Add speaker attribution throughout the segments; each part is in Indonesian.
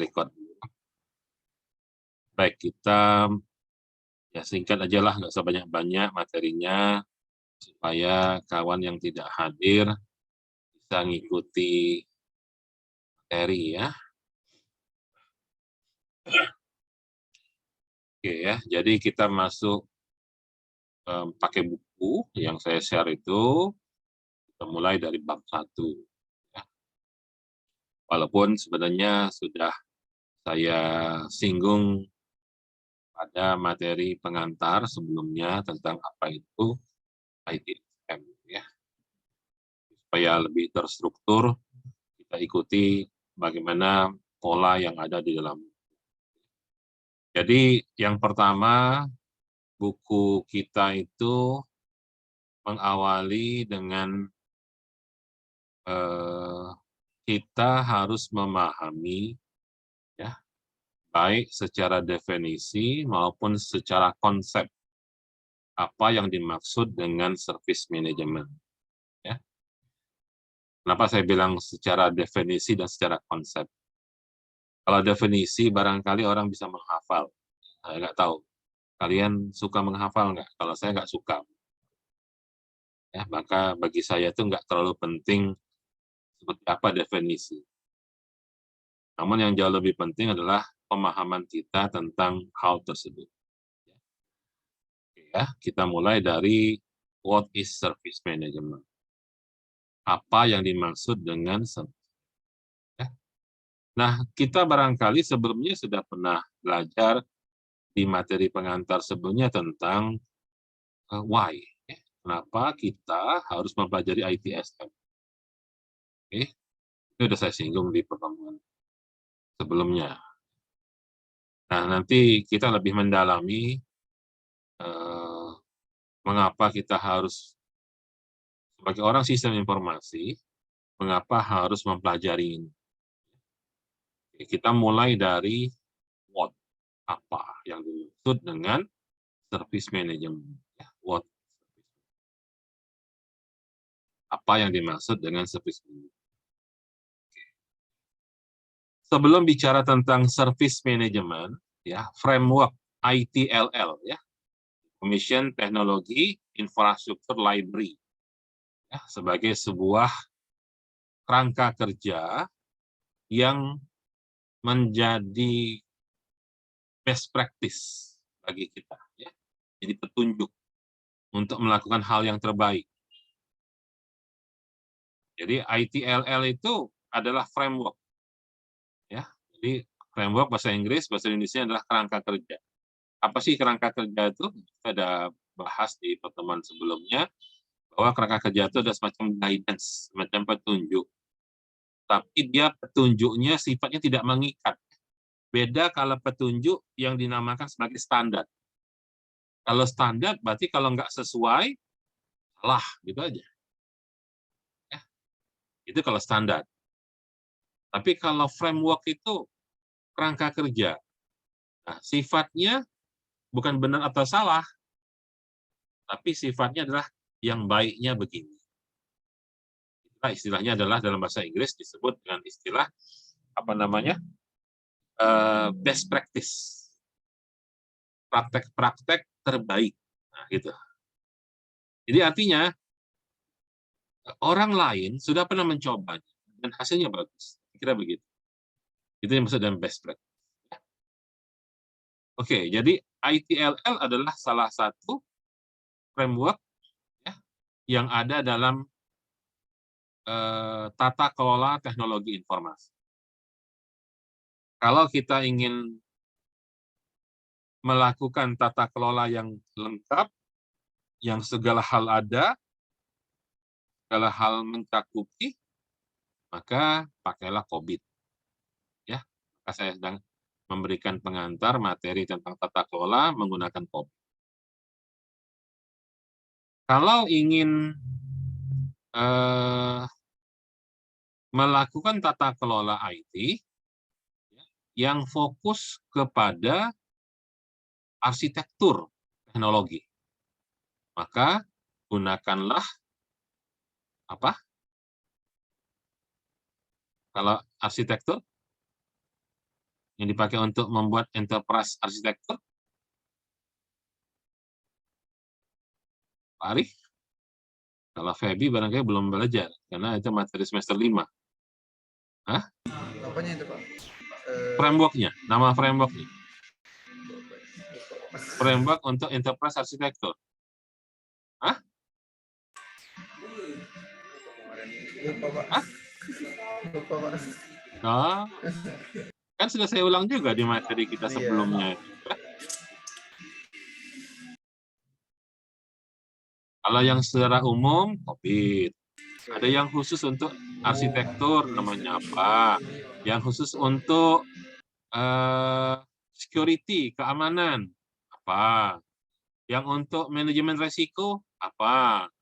Speaker 1: record. Baik, kita ya singkat aja lah, nggak usah banyak-banyak materinya, supaya kawan yang tidak hadir bisa ngikuti materi ya. Oke ya, jadi kita masuk pakai buku yang saya share itu, kita mulai dari bab 1. Ya. Walaupun sebenarnya sudah saya singgung pada materi pengantar sebelumnya tentang apa itu ITSM ya. Supaya lebih terstruktur, kita ikuti bagaimana pola yang ada di dalam. Jadi yang pertama, buku kita itu mengawali dengan kita harus memahami ya, baik secara definisi maupun secara konsep apa yang dimaksud dengan service management. Ya. Kenapa saya bilang secara definisi dan secara konsep? Kalau definisi barangkali orang bisa menghafal. Saya nggak tahu. Kalian suka menghafal nggak? Kalau saya nggak suka. Ya, maka bagi saya itu nggak terlalu penting seperti apa definisi. Namun yang jauh lebih penting adalah pemahaman kita tentang hal tersebut. Oke ya, kita mulai dari what is service management. Apa yang dimaksud dengan service? Ya. Nah, kita barangkali sebelumnya sudah pernah belajar di materi pengantar sebelumnya tentang why. Ya. Kenapa kita harus mempelajari ITSM? Oke, itu sudah saya singgung di pertemuan sebelumnya. Nah, nanti kita lebih mendalami mengapa kita harus, sebagai orang sistem informasi, mengapa harus mempelajari ini. Kita mulai dari what, apa yang dimaksud dengan service management. What, apa yang dimaksud dengan service management. Sebelum bicara tentang service management, ya, framework ITLL, ya, Information Technology Infrastructure Library, ya, sebagai sebuah kerangka kerja yang menjadi best practice bagi kita, ya. Jadi petunjuk untuk melakukan hal yang terbaik. Jadi ITLL itu adalah framework, ya. Jadi framework bahasa Inggris, bahasa Indonesia adalah kerangka kerja. Apa sih kerangka kerja itu? Kita ada bahas di pertemuan sebelumnya, bahwa kerangka kerja itu ada semacam guidance, semacam petunjuk. Tapi dia petunjuknya sifatnya tidak mengikat. Beda kalau petunjuk yang dinamakan sebagai standar. Kalau standar berarti kalau nggak sesuai, salah, gitu aja. Ya, itu kalau standar. Tapi kalau framework itu kerangka kerja. Nah, sifatnya bukan benar atau salah, tapi sifatnya adalah yang baiknya begini. Istilahnya adalah dalam bahasa Inggris disebut dengan istilah apa namanya, best practice, praktek-praktek terbaik. Nah, gitu. Jadi artinya orang lain sudah pernah mencobanya dan hasilnya bagus. Kira begitu. Itu yang maksud dengan best practice. Oke, jadi ITLL adalah salah satu framework ya, yang ada dalam tata kelola teknologi informasi. Kalau kita ingin melakukan tata kelola yang lengkap, yang segala hal ada, segala hal mencakupi, maka pakailah COBIT. Ya, maka saya sedang memberikan pengantar materi tentang tata kelola menggunakan COBIT. Kalau ingin melakukan tata kelola IT yang fokus kepada arsitektur teknologi, maka gunakanlah apa? Kalau arsitektur yang dipakai untuk membuat enterprise arsitektur? Pak Arif? Kalau Febi barangkali belum belajar, karena itu materi semester 5. Hah?
Speaker 2: Apanya itu, Pak?
Speaker 1: Framework-nya, nama framework-nya. Framework untuk enterprise arsitektur. Hah?
Speaker 2: Lupa, Pak.
Speaker 1: Hah?
Speaker 2: Lupa, Pak.
Speaker 1: Nah, kan sudah saya ulang juga di materi kita
Speaker 2: Iya.
Speaker 1: sebelumnya. Kalau yang secara umum, COVID. Ada yang khusus untuk arsitektur, namanya apa? Yang khusus untuk security, keamanan, apa? Yang untuk manajemen resiko, apa?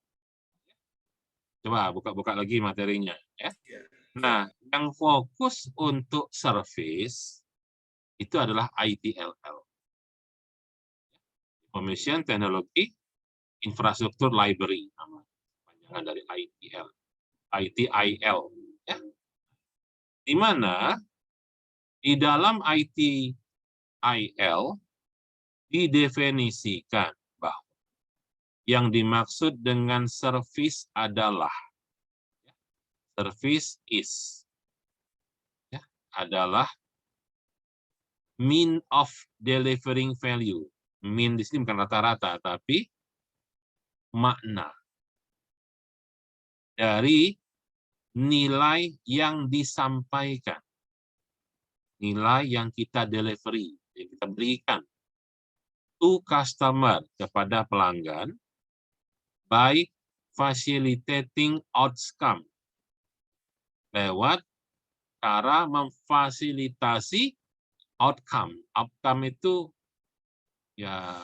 Speaker 1: Coba buka-buka lagi materinya. Ya. Nah, yang fokus untuk service itu adalah ITLL. Information Technology Infrastructure Library, nama panjangan dari ITIL, ya. Di mana di dalam ITIL didefinisikan bahwa yang dimaksud dengan service adalah service is adalah mean of delivering value. Mean di sini bukan rata-rata, tapi makna dari nilai yang disampaikan, nilai yang kita delivery, yang kita berikan to customer, kepada pelanggan, by facilitating outcome, lewat cara memfasilitasi outcome. Outcome itu ya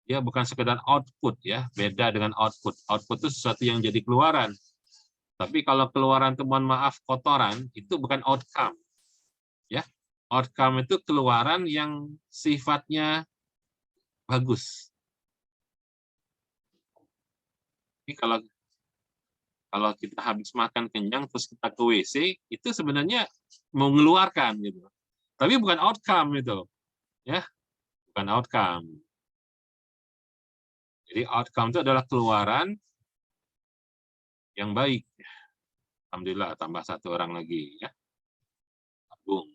Speaker 1: dia bukan sekedar output ya, beda dengan output. Output itu sesuatu yang jadi keluaran. Tapi kalau keluaran itu mohon maaf kotoran, itu bukan outcome. Ya. Outcome itu keluaran yang sifatnya bagus. Ini kalau kita habis makan kenyang terus kita ke WC, itu sebenarnya mengeluarkan gitu. Tapi bukan outcome itu. Ya. Bukan outcome. Jadi outcome itu adalah keluaran yang baik. Alhamdulillah tambah satu orang lagi ya. Bung.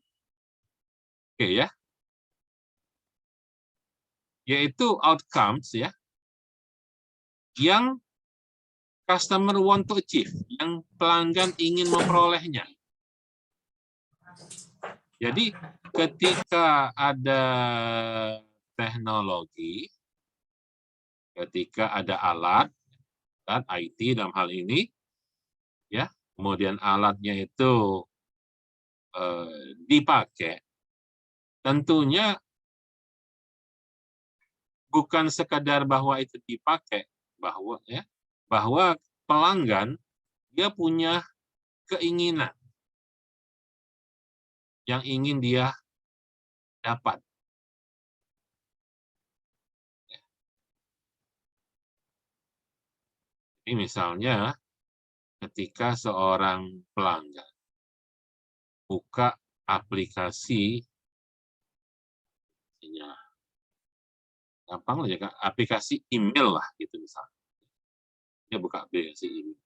Speaker 1: Oke ya. Yaitu outcomes ya. Yang customer want to achieve, yang pelanggan ingin memperolehnya. Jadi ketika ada teknologi, ketika ada alat, kan IT dalam hal ini, ya, kemudian alatnya itu dipakai, tentunya bukan sekadar bahwa itu dipakai, bahwa pelanggan dia punya keinginan yang ingin dia dapat. Ini misalnya ketika seorang pelanggan buka aplikasi, gampang aja, aplikasi email lah gitu misalnya. Dia buka aplikasi email.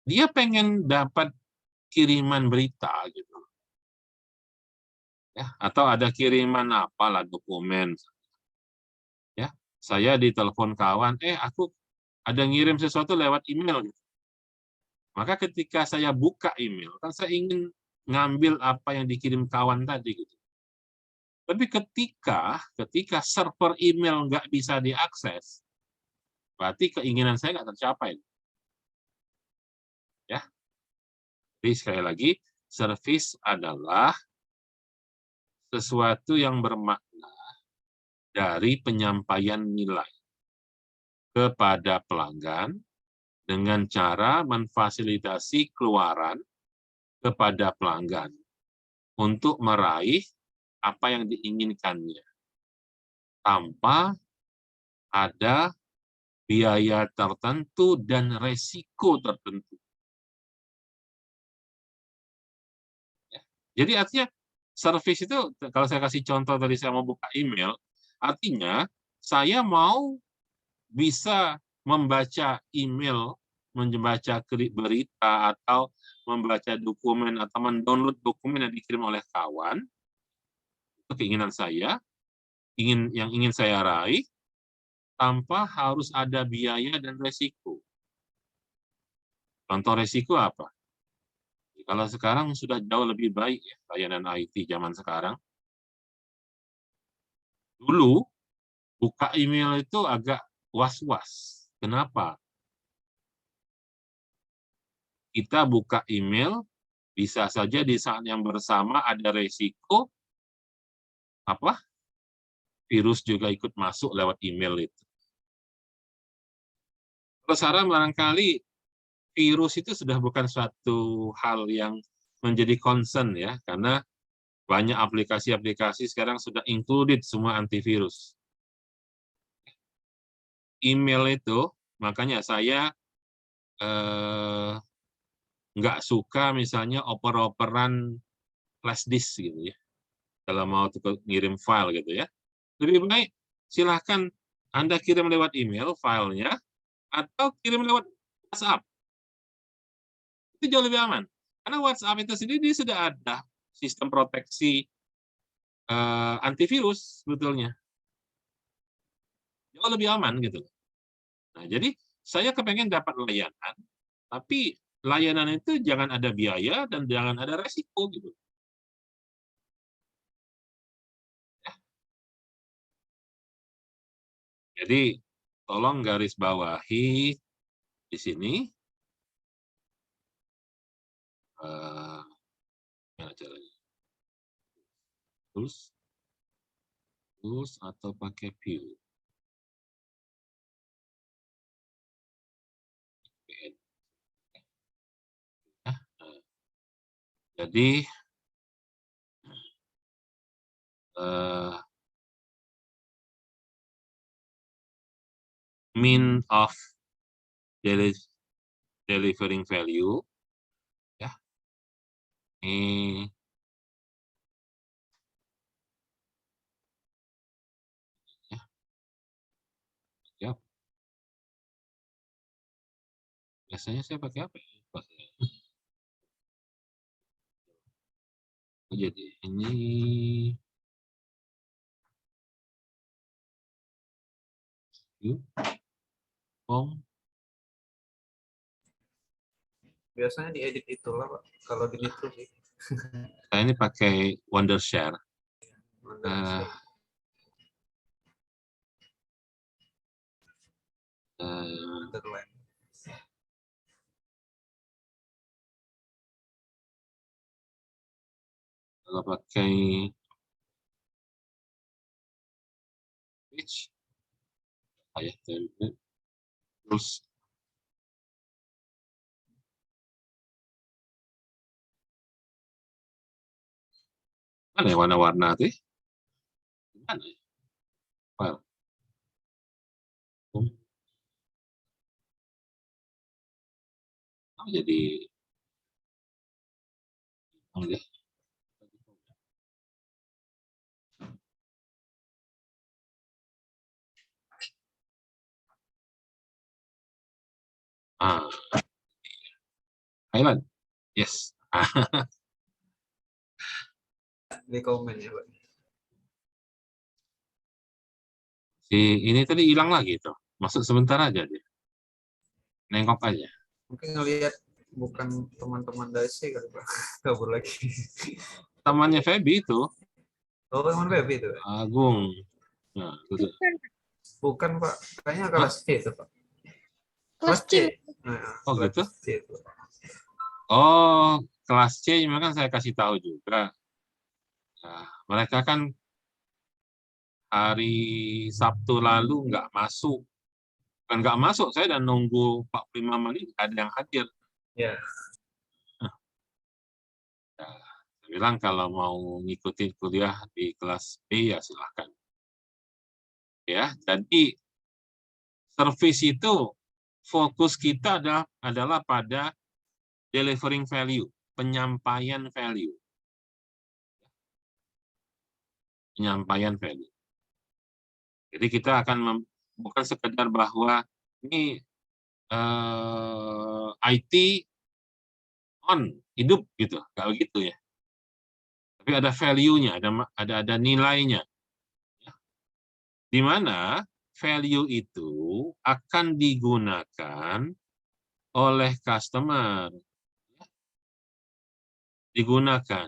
Speaker 1: Dia pengen dapat kiriman berita gitu. Ya, atau ada kiriman apalah dokumen. Ya, saya ditelepon kawan, aku ada ngirim sesuatu lewat email gitu. Maka ketika saya buka email, kan saya ingin ngambil apa yang dikirim kawan tadi gitu. Tapi ketika server email nggak bisa diakses, berarti keinginan saya nggak tercapai. Ya. Jadi sekali lagi, service adalah sesuatu yang bermakna dari penyampaian nilai kepada pelanggan dengan cara memfasilitasi keluaran kepada pelanggan untuk meraih apa yang diinginkannya tanpa ada biaya tertentu dan resiko tertentu. Jadi artinya Service itu, kalau saya kasih contoh tadi saya mau buka email, artinya saya mau bisa membaca email, membaca berita, atau membaca dokumen, atau mendownload dokumen yang dikirim oleh kawan, itu keinginan saya, yang ingin saya raih, tanpa harus ada biaya dan resiko. Contoh resiko apa? Kalau sekarang sudah jauh lebih baik ya, layanan IT zaman sekarang. Dulu, buka email itu agak was-was. Kenapa? Kita buka email, bisa saja di saat yang bersama ada resiko, virus juga ikut masuk lewat email itu. Kalau sekarang barangkali virus itu sudah bukan suatu hal yang menjadi concern ya, karena banyak aplikasi-aplikasi sekarang sudah included semua antivirus. Email itu, makanya saya nggak suka misalnya oper-operan flash disk gitu ya, kalau mau ngirim file gitu ya. Lebih baik silahkan Anda kirim lewat email filenya, atau kirim lewat WhatsApp. Itu jauh lebih aman. Karena WhatsApp itu sendiri dia sudah ada sistem proteksi antivirus sebetulnya. Jauh lebih aman gitu. Nah, jadi saya kepengen dapat layanan, tapi layanan itu jangan ada biaya dan jangan ada resiko gitu. Jadi tolong garis bawahi di sini. Gimana caranya? Tools atau pakai view. Jadi mean of delivering value, ya. Ini ya. Biasanya saya pakai apa ya? Jadi ini
Speaker 2: Biasanya diedit itulah Pak, kalau di itu sih.
Speaker 1: saya ini pakai Wondershare. Kalau pakai page, ayah template, terus mana ya warna-warna tuh? Mana ya? File. Oh, jadi Thailand, yes.
Speaker 2: Di komen ya Pak.
Speaker 1: Si ini tadi hilang lagi tuh, masuk sebentar aja dia, nengok aja.
Speaker 2: Mungkin ngelihat bukan teman-teman Daisy kali Pak, kabur lagi.
Speaker 1: Temannya Feby itu.
Speaker 2: Oh, teman Feby itu.
Speaker 1: Agung. Nah, itu.
Speaker 2: Bukan Pak, kayaknya kelas C itu Pak. Kelas C.
Speaker 1: Oh gitu? Oh, kelas C, memang saya kasih tahu juga. Nah, mereka kan hari Sabtu lalu nggak masuk. Kan nggak masuk, saya udah nunggu 45 menit, ada yang hadir.
Speaker 2: Ya.
Speaker 1: Nah, saya bilang kalau mau ngikutin kuliah di kelas B ya silahkan. Ya, jadi service itu fokus kita adalah pada delivering value, penyampaian value. penyampaian value. Jadi kita akan bukan sekedar bahwa ini IT on hidup gitu, nggak begitu ya. Tapi ada value-nya, ada nilainya, di mana value itu akan digunakan oleh customer, digunakan.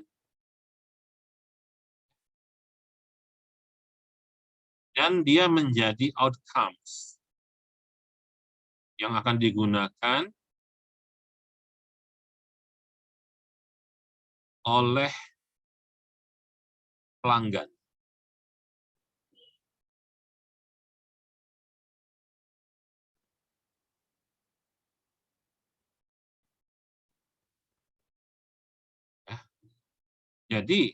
Speaker 1: Dan dia menjadi outcomes yang akan digunakan oleh pelanggan. Ya. Jadi,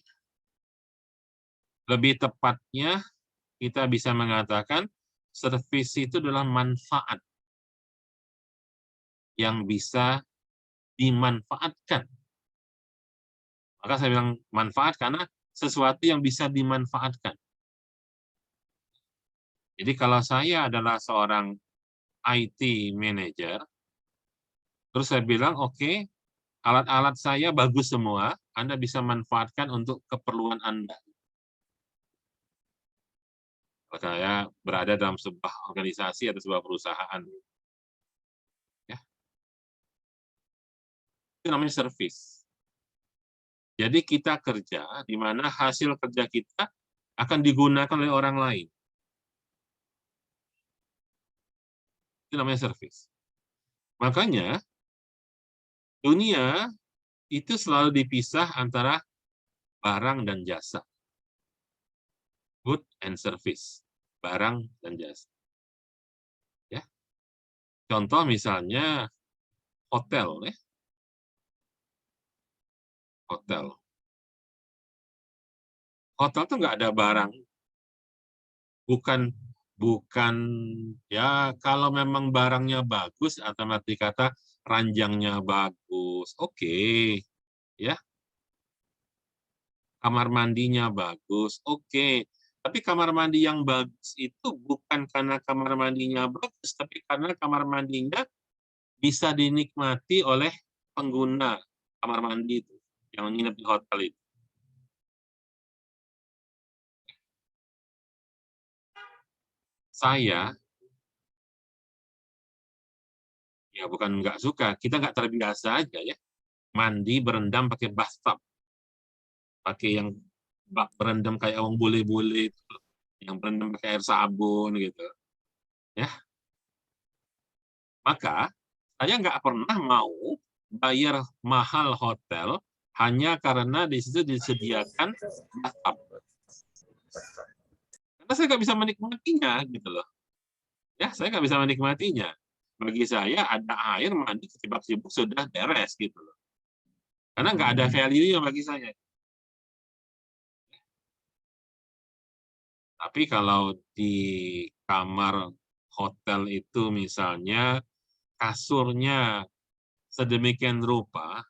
Speaker 1: lebih tepatnya kita bisa mengatakan servis itu adalah manfaat yang bisa dimanfaatkan. Maka saya bilang manfaat karena sesuatu yang bisa dimanfaatkan. Jadi kalau saya adalah seorang IT manager, terus saya bilang, oke, alat-alat saya bagus semua, Anda bisa manfaatkan untuk keperluan Anda. Kalau saya berada dalam sebuah organisasi atau sebuah perusahaan. Ya. Itu namanya service. Jadi kita kerja, di mana hasil kerja kita akan digunakan oleh orang lain. Itu namanya service. Makanya, dunia itu selalu dipisah antara barang dan jasa. Good and service. Barang dan jasa. Ya. Contoh misalnya hotel. Ya. Hotel. Hotel tuh nggak ada barang. Bukan ya kalau memang barangnya bagus atau arti kata ranjangnya bagus, oke. Ya. Kamar mandinya bagus, oke. Tapi kamar mandi yang bagus itu bukan karena kamar mandinya bagus, tapi karena kamar mandinya bisa dinikmati oleh pengguna kamar mandi itu, yang nginep di hotel itu. Saya, ya bukan nggak suka, kita nggak terbiasa aja ya, mandi berendam pakai bathtub, pakai yang bak berendam kayak orang bule-bule, yang berendam pakai air sabun gitu, ya. Maka saya nggak pernah mau bayar mahal hotel hanya karena di situ disediakan bathtub. Karena saya nggak bisa menikmatinya gitu loh. Ya, saya nggak bisa menikmatinya. Bagi saya ada air mandi sibuk-sibuk sudah beres gitu loh. Karena nggak ada value-nya bagi saya. Tapi kalau di kamar hotel itu misalnya kasurnya sedemikian rupa,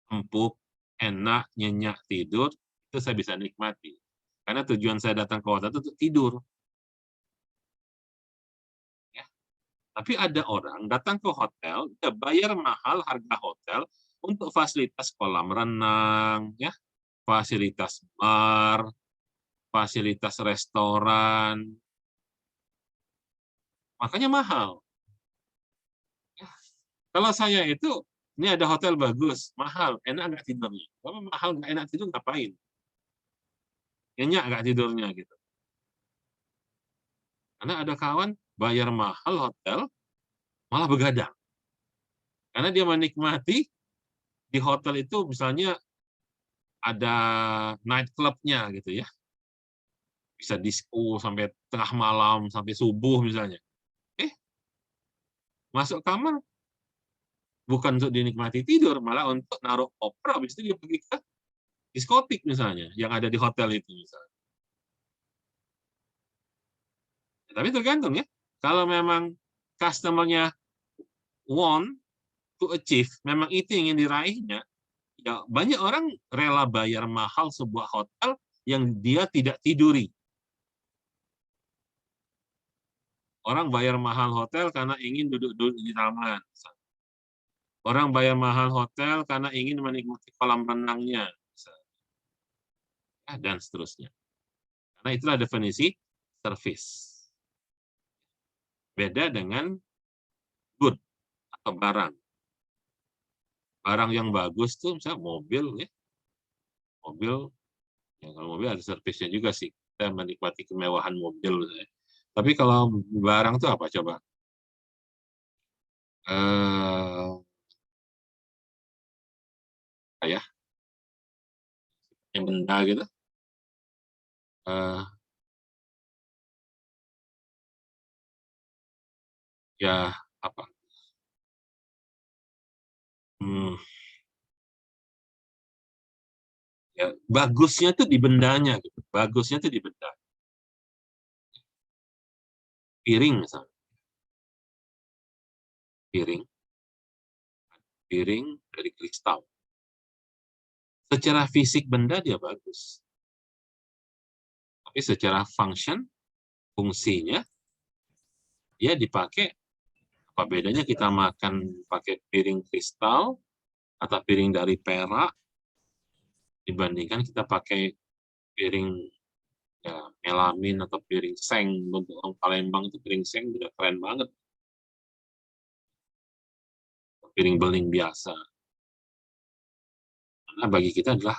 Speaker 1: empuk, enak, nyenyak tidur, itu saya bisa nikmati. Karena tujuan saya datang ke hotel itu untuk tidur. Ya. Tapi ada orang datang ke hotel, dia bayar mahal harga hotel untuk fasilitas kolam renang, ya, fasilitas bar, fasilitas restoran, makanya mahal. Ya. Kalau saya itu, ini ada hotel bagus, mahal, enak nggak tidurnya? Kalau mahal nggak enak tidur ngapain? Nyenyak nggak tidurnya gitu. Karena ada kawan bayar mahal hotel, malah begadang. Karena dia menikmati di hotel itu misalnya ada night club-nya gitu ya. Bisa disco sampai tengah malam, sampai subuh misalnya. Masuk kamar bukan untuk dinikmati tidur, malah untuk naruh koper, habis itu dia pergi ke diskotik misalnya, yang ada di hotel itu misalnya. Tapi tergantung ya, kalau memang customer-nya want to achieve, memang itu yang ingin diraihnya, ya banyak orang rela bayar mahal sebuah hotel yang dia tidak tiduri. Orang bayar mahal hotel karena ingin duduk-duduk di taman. Orang bayar mahal hotel karena ingin menikmati kolam renangnya. Dan seterusnya. Karena itulah definisi service. Beda dengan good atau barang. Barang yang bagus tuh misalnya mobil, ya. Mobil, ya kalau mobil ada servisnya juga sih. Kita menikmati kemewahan mobil. Ya. Tapi kalau barang tuh apa coba? Ya, yang benda gitu. Ya apa? Ya, bagusnya tuh di bendanya, gitu. Bagusnya tuh di benda. Piring misalnya. Piring dari kristal. Secara fisik benda dia bagus. Tapi secara fungsinya, dia dipakai, apa bedanya kita makan pakai piring kristal atau piring dari perak dibandingkan kita pakai piring ya, melamin atau piring seng. Untuk orang Palembang itu piring seng udah keren banget. Piring beling biasa. Karena bagi kita adalah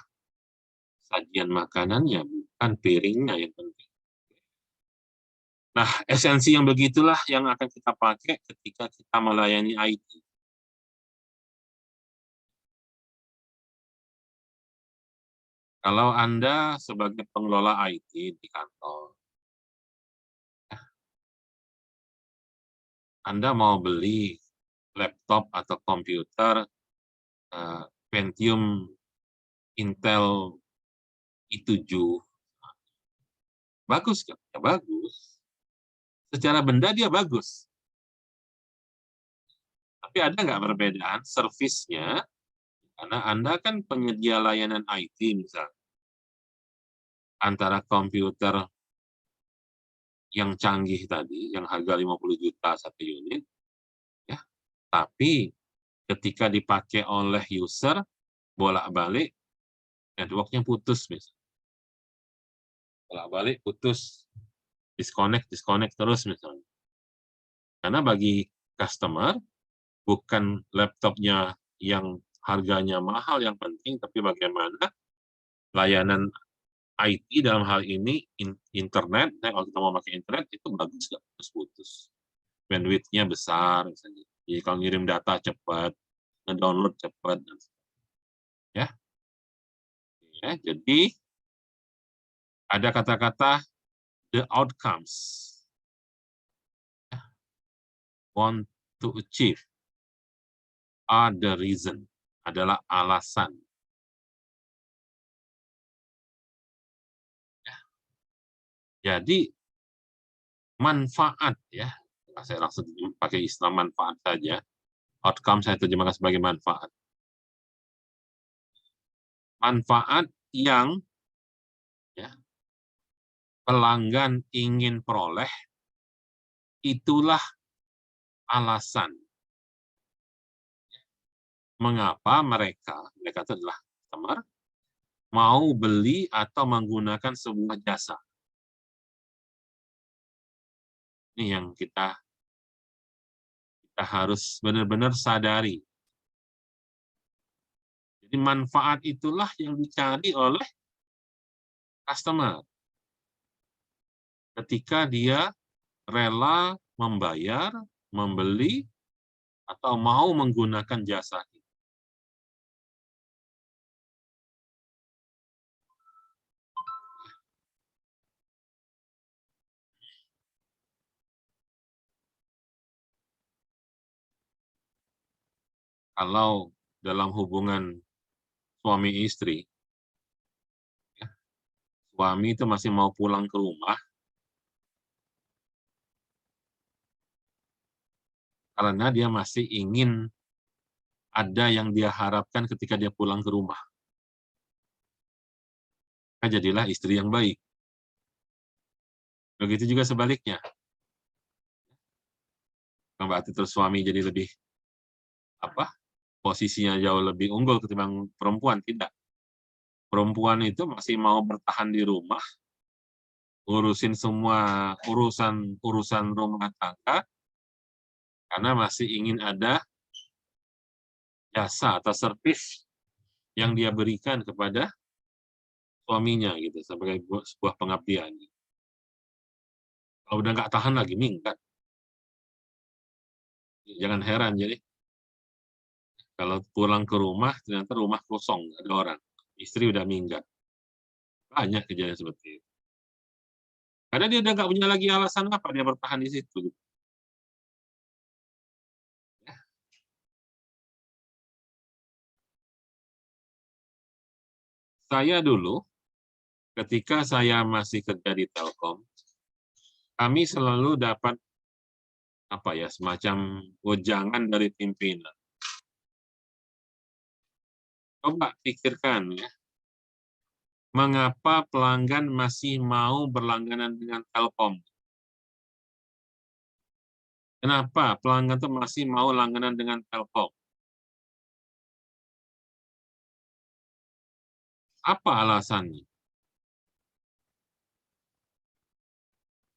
Speaker 1: sajian makanannya, bukan piringnya yang penting. Nah, esensi yang begitulah yang akan kita pakai ketika kita melayani IT. Kalau Anda sebagai pengelola IT di kantor, Anda mau beli laptop atau komputer Pentium Intel i7, bagus kan? Ya bagus. Secara benda dia bagus. Tapi ada nggak perbedaan servisnya? Karena Anda kan penyedia layanan IT misalnya. Antara komputer yang canggih tadi, yang harga 50 juta satu unit, ya, tapi ketika dipakai oleh user, bolak-balik, network-nya putus misalnya. Bolak-balik putus, disconnect terus misalnya. Karena bagi customer, bukan laptopnya yang harganya mahal yang penting, tapi bagaimana layanan IT dalam hal ini internet, kalau kita mau pakai internet itu bagus nggak putus-putus, bandwidth-nya besar, misalnya. Jadi kalau ngirim data cepat, nge-download cepat, ya. Ya, jadi ada kata-kata the outcomes want to achieve are the reason, adalah alasan. Ya. Jadi manfaat, ya, saya langsung pakai istilah manfaat saja. Outcome saya terjemahkan sebagai manfaat. Manfaat yang ya, pelanggan ingin peroleh, itulah alasan mengapa mereka itu adalah customer, mau beli atau menggunakan sebuah jasa. Ini yang kita harus benar-benar sadari. Jadi manfaat itulah yang dicari oleh customer. Ketika dia rela membayar, membeli, atau mau menggunakan jasa kita. Kalau dalam hubungan suami istri, ya, suami itu masih mau pulang ke rumah, karena dia masih ingin ada yang dia harapkan ketika dia pulang ke rumah. maka jadilah istri yang baik. Begitu juga sebaliknya. Bukan berarti terus suami jadi lebih posisinya jauh lebih unggul ketimbang perempuan, tidak. Perempuan itu masih mau bertahan di rumah, ngurusin semua urusan rumah tangga, karena masih ingin ada jasa atau servis yang dia berikan kepada suaminya gitu sebagai sebuah pengabdian. Kalau udah nggak tahan lagi minggat. Jangan heran jadi kalau pulang ke rumah ternyata rumah kosong, nggak ada orang, istri udah minggat. Banyak kejadian seperti itu. Karena dia udah nggak punya lagi alasan apa dia bertahan di situ. Saya dulu, ketika saya masih kerja di Telkom, kami selalu dapat semacam wejangan dari pimpinan. Coba pikirkan ya, mengapa pelanggan masih mau berlangganan dengan Telkom? Kenapa pelanggan itu masih mau langganan dengan Telkom? Apa alasannya?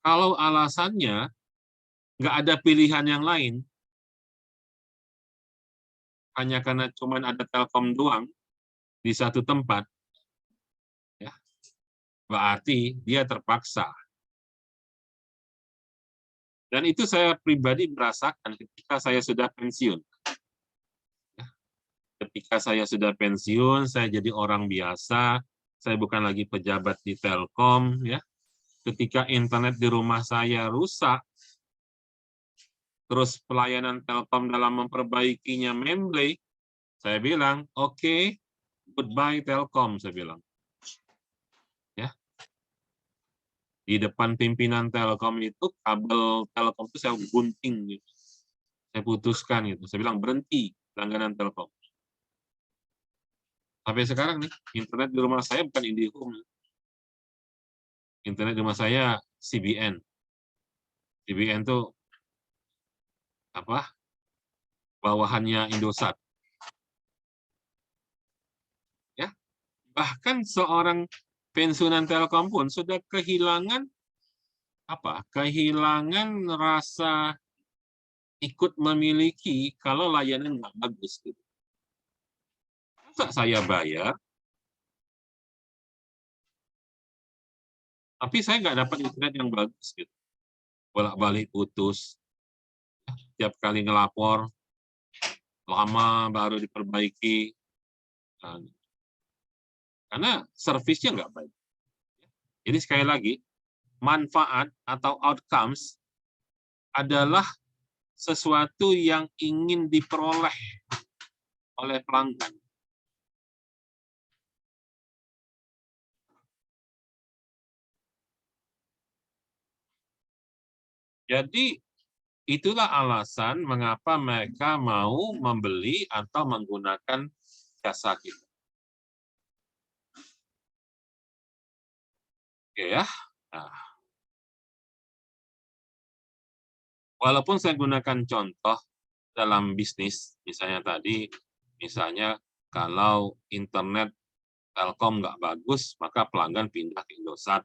Speaker 1: Kalau alasannya nggak ada pilihan yang lain, hanya karena cuma ada Telkom doang di satu tempat, ya, berarti dia terpaksa. Dan itu saya pribadi merasakan ketika saya sudah pensiun. Ketika saya sudah pensiun, saya jadi orang biasa, saya bukan lagi pejabat di Telkom, ya. Ketika internet di rumah saya rusak, terus pelayanan Telkom dalam memperbaikinya membley, saya bilang, oke, goodbye Telkom, saya bilang. Ya. Di depan pimpinan Telkom itu, kabel Telkom itu saya gunting, gitu. Saya putuskan, gitu. Saya bilang, berhenti langganan Telkom. Sampai sekarang nih, internet di rumah saya bukan IndiHome. Internet di rumah saya CBN. CBN itu bawahannya Indosat. Ya, bahkan seorang pensiunan Telkom pun sudah kehilangan rasa ikut memiliki kalau layanan nggak bagus. Gitu. Masa saya bayar, tapi saya nggak dapat internet yang bagus. Gitu. Bolak-balik putus, tiap kali ngelapor, lama baru diperbaiki. Karena servisnya nggak baik. Jadi sekali lagi, manfaat atau outcomes adalah sesuatu yang ingin diperoleh oleh pelanggan. Jadi itulah alasan mengapa mereka mau membeli atau menggunakan jasa kita. Oke ya. Nah, walaupun saya gunakan contoh dalam bisnis, misalnya kalau internet Telkom nggak bagus, maka pelanggan pindah ke Indosat.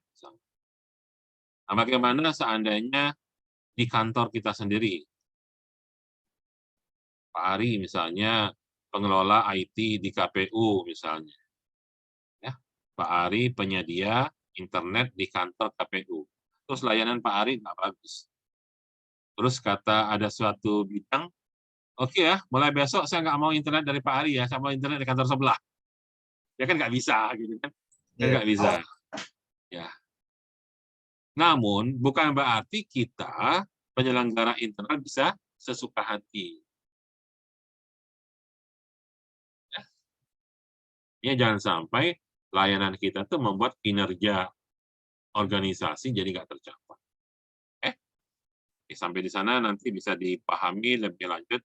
Speaker 1: Nah, bagaimana seandainya di kantor kita sendiri? Pak Ari misalnya pengelola IT di KPU misalnya. Ya, Pak Ari penyedia internet di kantor KPU. Terus layanan Pak Ari nggak bagus. Terus kata ada suatu bidang, oke ya, mulai besok saya nggak mau internet dari Pak Ari ya, saya mau internet di kantor sebelah. Ya kan nggak bisa, gitu kan? Nggak bisa. Ya. Namun bukan berarti kita penyelenggara internet bisa sesuka hati. Ya, jangan sampai layanan kita tuh membuat kinerja organisasi jadi nggak tercapai. Sampai di sana nanti bisa dipahami lebih lanjut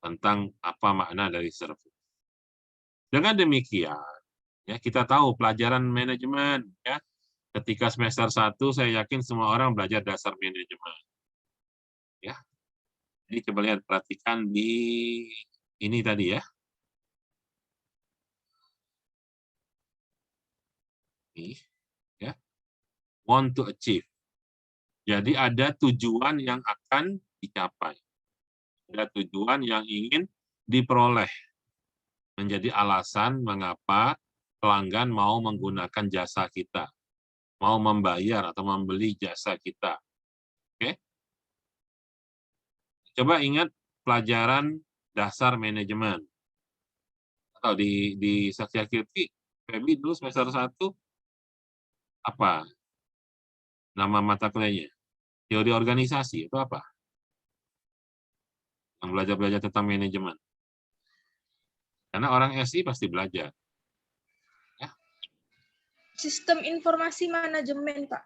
Speaker 1: tentang apa makna dari service. Dengan demikian, Ya, kita tahu pelajaran manajemen ya. Ketika semester 1 saya yakin semua orang belajar dasar manajemen. Ya. Jadi coba lihat, perhatikan di ini tadi ya. Nih, ya. Want to achieve. Jadi ada tujuan yang akan dicapai. Ada tujuan yang ingin diperoleh. Menjadi alasan mengapa pelanggan mau menggunakan jasa kita. Mau membayar atau membeli jasa kita. Oke? Coba ingat pelajaran dasar manajemen. Atau di Sakyakirti, Feby dulu semester 1, apa nama mata kuliahnya? Teori organisasi, itu apa? Yang belajar-belajar tentang manajemen. Karena orang SI pasti belajar. Ya.
Speaker 3: Sistem informasi manajemen, Pak.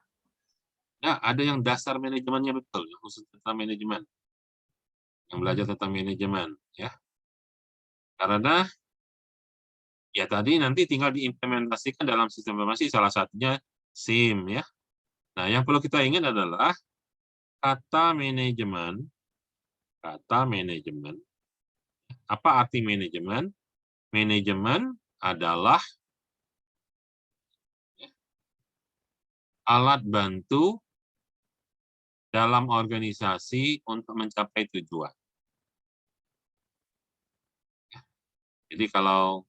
Speaker 1: Nah, ada yang dasar manajemennya betul, yang khusus tentang manajemen. Yang belajar tentang manajemen. Ya. Karena ya tadi nanti tinggal diimplementasikan dalam sistem informasi, salah satunya SIM. Ya. Nah, yang perlu kita ingat adalah kata manajemen. Kata manajemen. Apa arti manajemen? Manajemen adalah alat bantu dalam organisasi untuk mencapai tujuan. Jadi kalau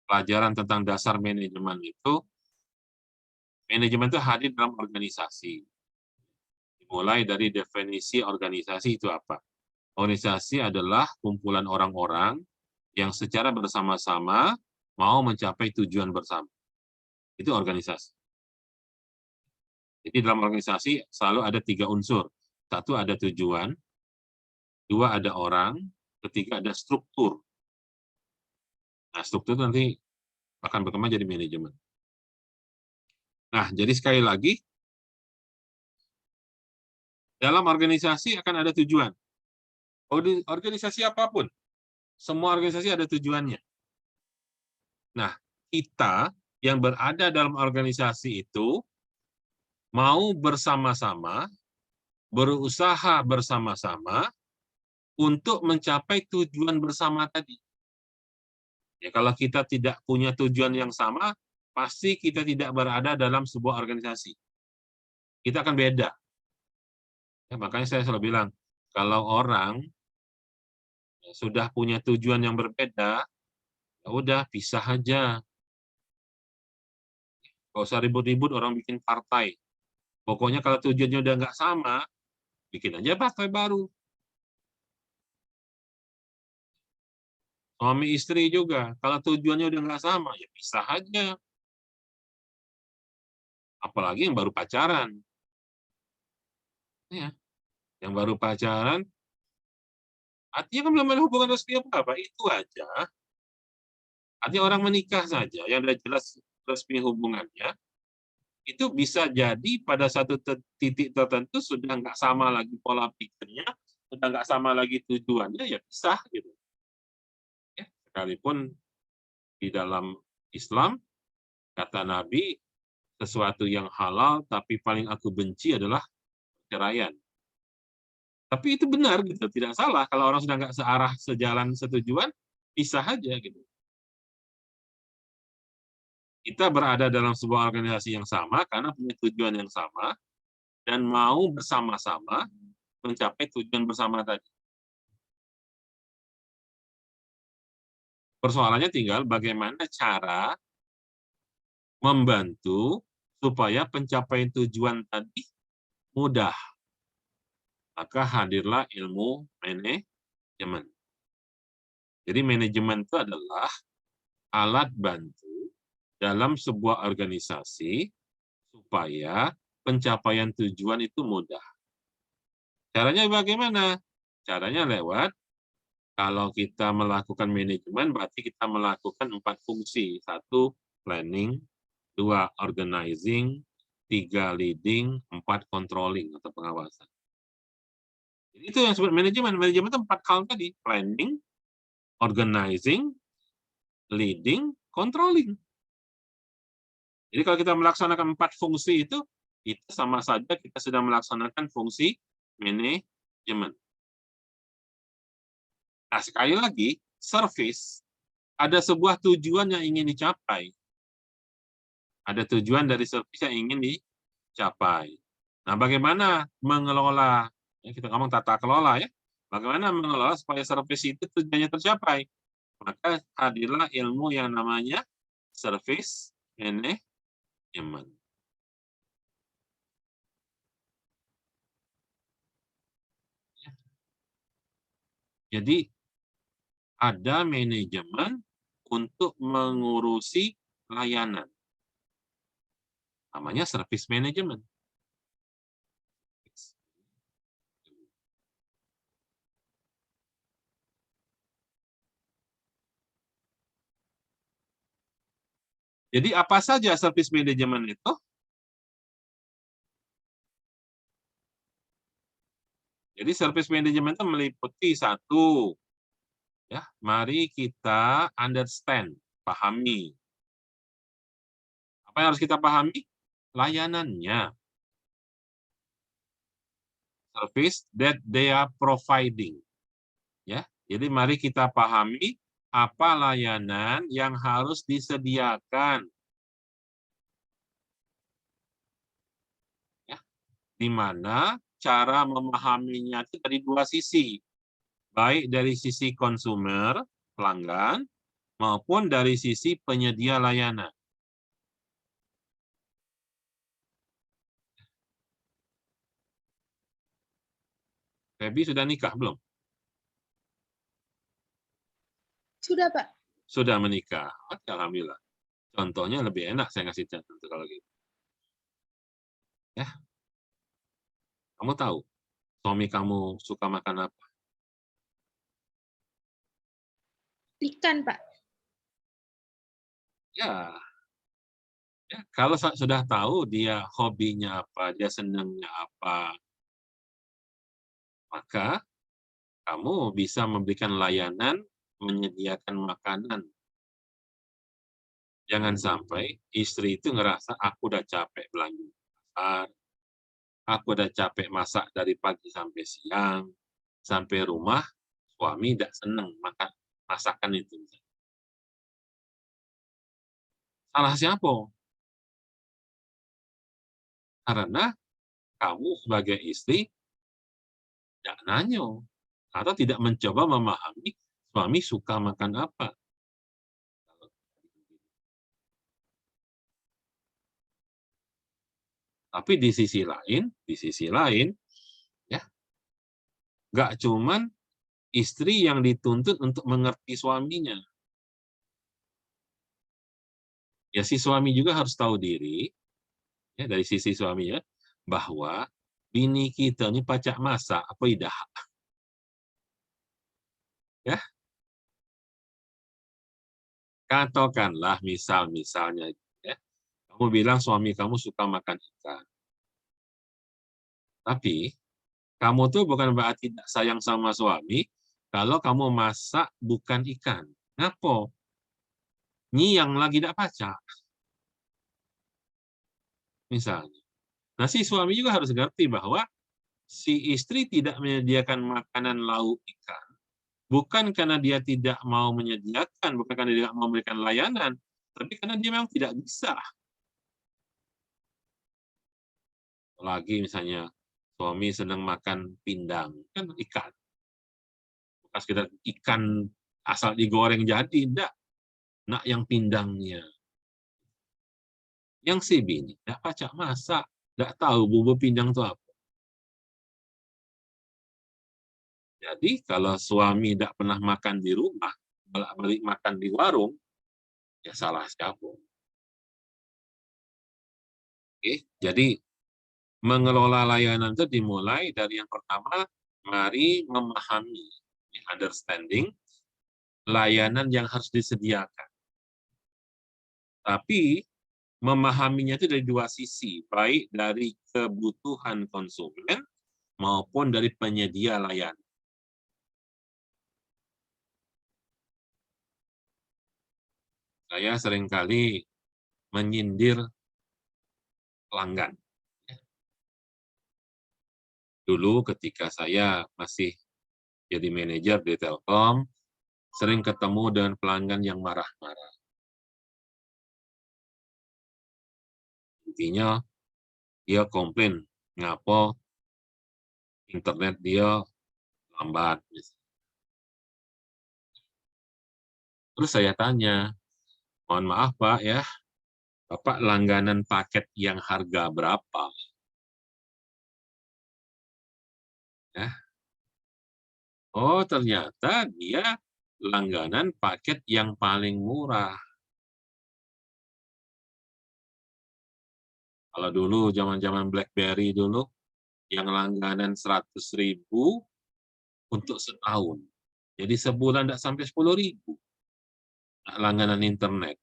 Speaker 1: pelajaran tentang dasar manajemen itu hadir dalam organisasi. Mulai dari definisi organisasi itu apa? Organisasi adalah kumpulan orang-orang yang secara bersama-sama mau mencapai tujuan bersama. Itu organisasi. Jadi dalam organisasi selalu ada 3 unsur. 1 ada tujuan, 2 ada orang, ketiga ada struktur. Nah, struktur itu nanti akan berkembang jadi manajemen. Nah, jadi sekali lagi, dalam organisasi akan ada tujuan. Organisasi apapun, semua organisasi ada tujuannya. Nah, kita yang berada dalam organisasi itu mau bersama-sama, berusaha bersama-sama untuk mencapai tujuan bersama tadi. Ya, kalau kita tidak punya tujuan yang sama, pasti kita tidak berada dalam sebuah organisasi. Kita akan beda. Ya, makanya saya selalu bilang, kalau orang sudah punya tujuan yang berbeda, ya udah pisah aja. Nggak usah ribut-ribut orang bikin partai. Pokoknya kalau tujuannya udah nggak sama, bikin aja partai baru. Suami istri juga, kalau tujuannya udah nggak sama, ya pisah aja. Apalagi yang baru pacaran. Ya, yang baru pacaran, artinya kan belum ada hubungan resmi apa-apa, itu aja. Artinya orang menikah saja, yang udah jelas resmi hubungannya, itu bisa jadi pada satu titik tertentu sudah nggak sama lagi pola pikirnya, sudah nggak sama lagi tujuannya, ya pisah gitu. Ya, sekalipun di dalam Islam, kata Nabi, sesuatu yang halal tapi paling aku benci adalah perceraian. Tapi itu benar gitu, tidak salah kalau orang sudah nggak searah, sejalan, setujuan, pisah aja gitu. Kita berada dalam sebuah organisasi yang sama karena punya tujuan yang sama dan mau bersama-sama mencapai tujuan bersama tadi. Persoalannya tinggal bagaimana cara membantu supaya pencapaian tujuan tadi mudah. Maka hadirlah ilmu manajemen. Jadi manajemen itu adalah alat bantu dalam sebuah organisasi supaya pencapaian tujuan itu mudah. Caranya bagaimana? Caranya lewat, kalau kita melakukan manajemen, berarti kita melakukan 4 fungsi. 1, planning, 2, organizing, 3, leading, 4, controlling atau pengawasan. Itu yang disebut manajemen. Manajemen itu 4 hal tadi, planning, organizing, leading, controlling. Jadi kalau kita melaksanakan 4 fungsi itu sama saja kita sedang melaksanakan fungsi manajemen. Nah, sekali lagi, service ada sebuah tujuan yang ingin dicapai. Ada tujuan dari service yang ingin dicapai. Nah, bagaimana mengelola, ya, kita ngomong tata kelola ya, bagaimana mengelola supaya service itu tujuannya tercapai? Maka hadirlah ilmu yang namanya service management. Jadi ada manajemen untuk mengurusi layanan. Namanya service management. Jadi apa saja service management itu? Jadi service management itu meliputi satu, ya, mari kita understand, pahami. Apa yang harus kita pahami? Layanannya. Service that they are providing. Ya, jadi mari kita pahami apa layanan yang harus disediakan. Ya, di mana cara memahaminya itu dari dua sisi, baik dari sisi konsumer, pelanggan, maupun dari sisi penyedia layanan. Febi sudah nikah belum?
Speaker 3: Sudah, Pak.
Speaker 1: Sudah menikah. Oke, alhamdulillah. Contohnya lebih enak saya ngasih contoh kalau gitu. Ya. Kamu tahu suami kamu suka makan apa?
Speaker 3: Ikan, Pak.
Speaker 1: Ya. Ya, kalau sudah tahu dia hobinya apa, dia senangnya apa, maka kamu bisa memberikan layanan menyediakan makanan. Jangan sampai istri itu ngerasa aku udah capek belanja pasar, aku udah capek masak dari pagi sampai siang, sampai rumah suami tidak senang makan masakan itu. Salah siapa? Karena kamu sebagai istri tidak nanya atau tidak mencoba memahami suami suka makan apa. Tapi di sisi lain, ya, nggak cuman istri yang dituntut untuk mengerti suaminya. Ya, si suami juga harus tahu diri, ya, dari sisi suaminya, bahwa bini kita ini pacak masak apa tidak. Ya, katakanlah misalnya, ya, kamu bilang suami kamu suka makan ikan. Tapi kamu tuh bukan berarti tidak sayang sama suami kalau kamu masak bukan ikan. Ngapa? Yang lagi tidak pacak. Misalnya. Nah, si suami juga harus ngerti bahwa si istri tidak menyediakan makanan lauk ikan, bukan karena dia tidak mau menyediakan, bukan karena dia tidak mau memberikan layanan, tapi karena dia memang tidak bisa. Lagi misalnya, suami senang makan pindang, kan ikan. Bukan sekedar ikan asal digoreng jadi, enggak. Nak yang pindangnya. Yang si bini, enggak pacak masak, enggak tahu bumbu pindang itu apa. Jadi kalau suami tidak pernah makan di rumah, balik makan di warung, ya salah siapa. Oke, jadi mengelola layanan itu dimulai dari yang pertama, mari memahami, understanding, layanan yang harus disediakan. Tapi memahaminya itu dari dua sisi, baik dari kebutuhan konsumen maupun dari penyedia layanan. Saya seringkali menyindir pelanggan. Dulu ketika saya masih jadi manajer di Telkom, sering ketemu dengan pelanggan yang marah-marah. Intinya, dia komplain, ngapa internet dia lambat. Terus saya tanya, mohon maaf Pak ya, Bapak langganan paket yang harga berapa? Ya. Oh, ternyata dia langganan paket yang paling murah. Kalau dulu zaman-zaman BlackBerry dulu, yang langganan 100.000 untuk setahun. Jadi sebulan tidak sampai 10.000 langganan internet.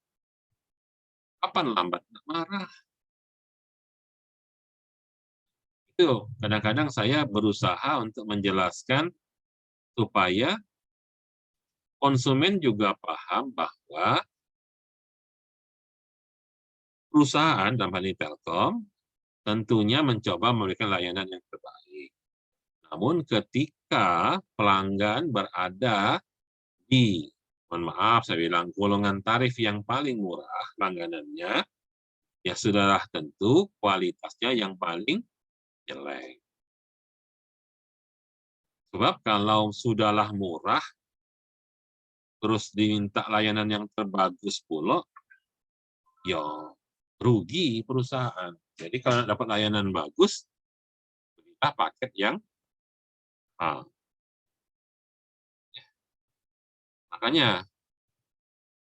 Speaker 1: Kapan lambat? Marah. Itu kadang-kadang saya berusaha untuk menjelaskan supaya konsumen juga paham bahwa perusahaan dalam hal ini Telkom tentunya mencoba memberikan layanan yang terbaik. Namun ketika pelanggan berada di, mohon maaf saya bilang, golongan tarif yang paling murah langganannya, ya sudahlah tentu kualitasnya yang paling jelek. Sebab kalau sudahlah murah, terus diminta layanan yang terbagus pula, ya rugi perusahaan. Jadi kalau dapat layanan bagus, belilah paket yang mahal. Makanya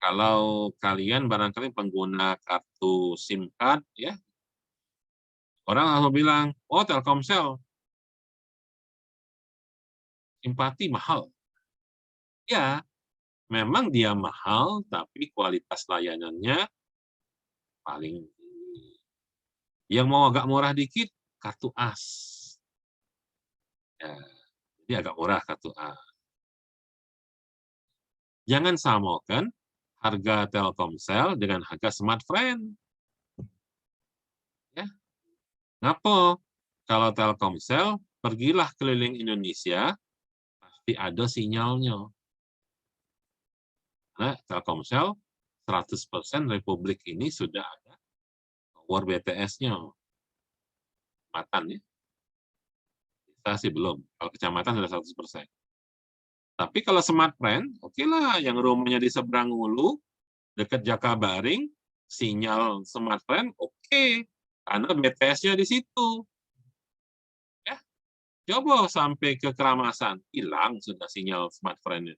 Speaker 1: kalau kalian barangkali pengguna kartu SIM card, ya orang langsung bilang, oh Telkomsel simpati mahal. Ya, memang dia mahal, tapi kualitas layanannya paling tinggi. Yang mau agak murah dikit, kartu AS. Ya, jadi agak murah kartu AS. Jangan samakan harga Telkomsel dengan harga Smartfren. Ya. Ngapa? Kalau Telkomsel, pergilah keliling Indonesia, pasti ada sinyalnya. Nah, Telkomsel 100% Republik ini sudah ada tower BTS-nya. Kecamatan ya. Kita sih belum. Kalau kecamatan sudah 100%. Tapi kalau Smartfren, oke lah, yang rumahnya di seberang Hulu, dekat Jakabaring, sinyal Smartfren oke, karena BTS-nya di situ. Ya, coba sampai ke Keramasan, hilang sudah sinyal Smartfren.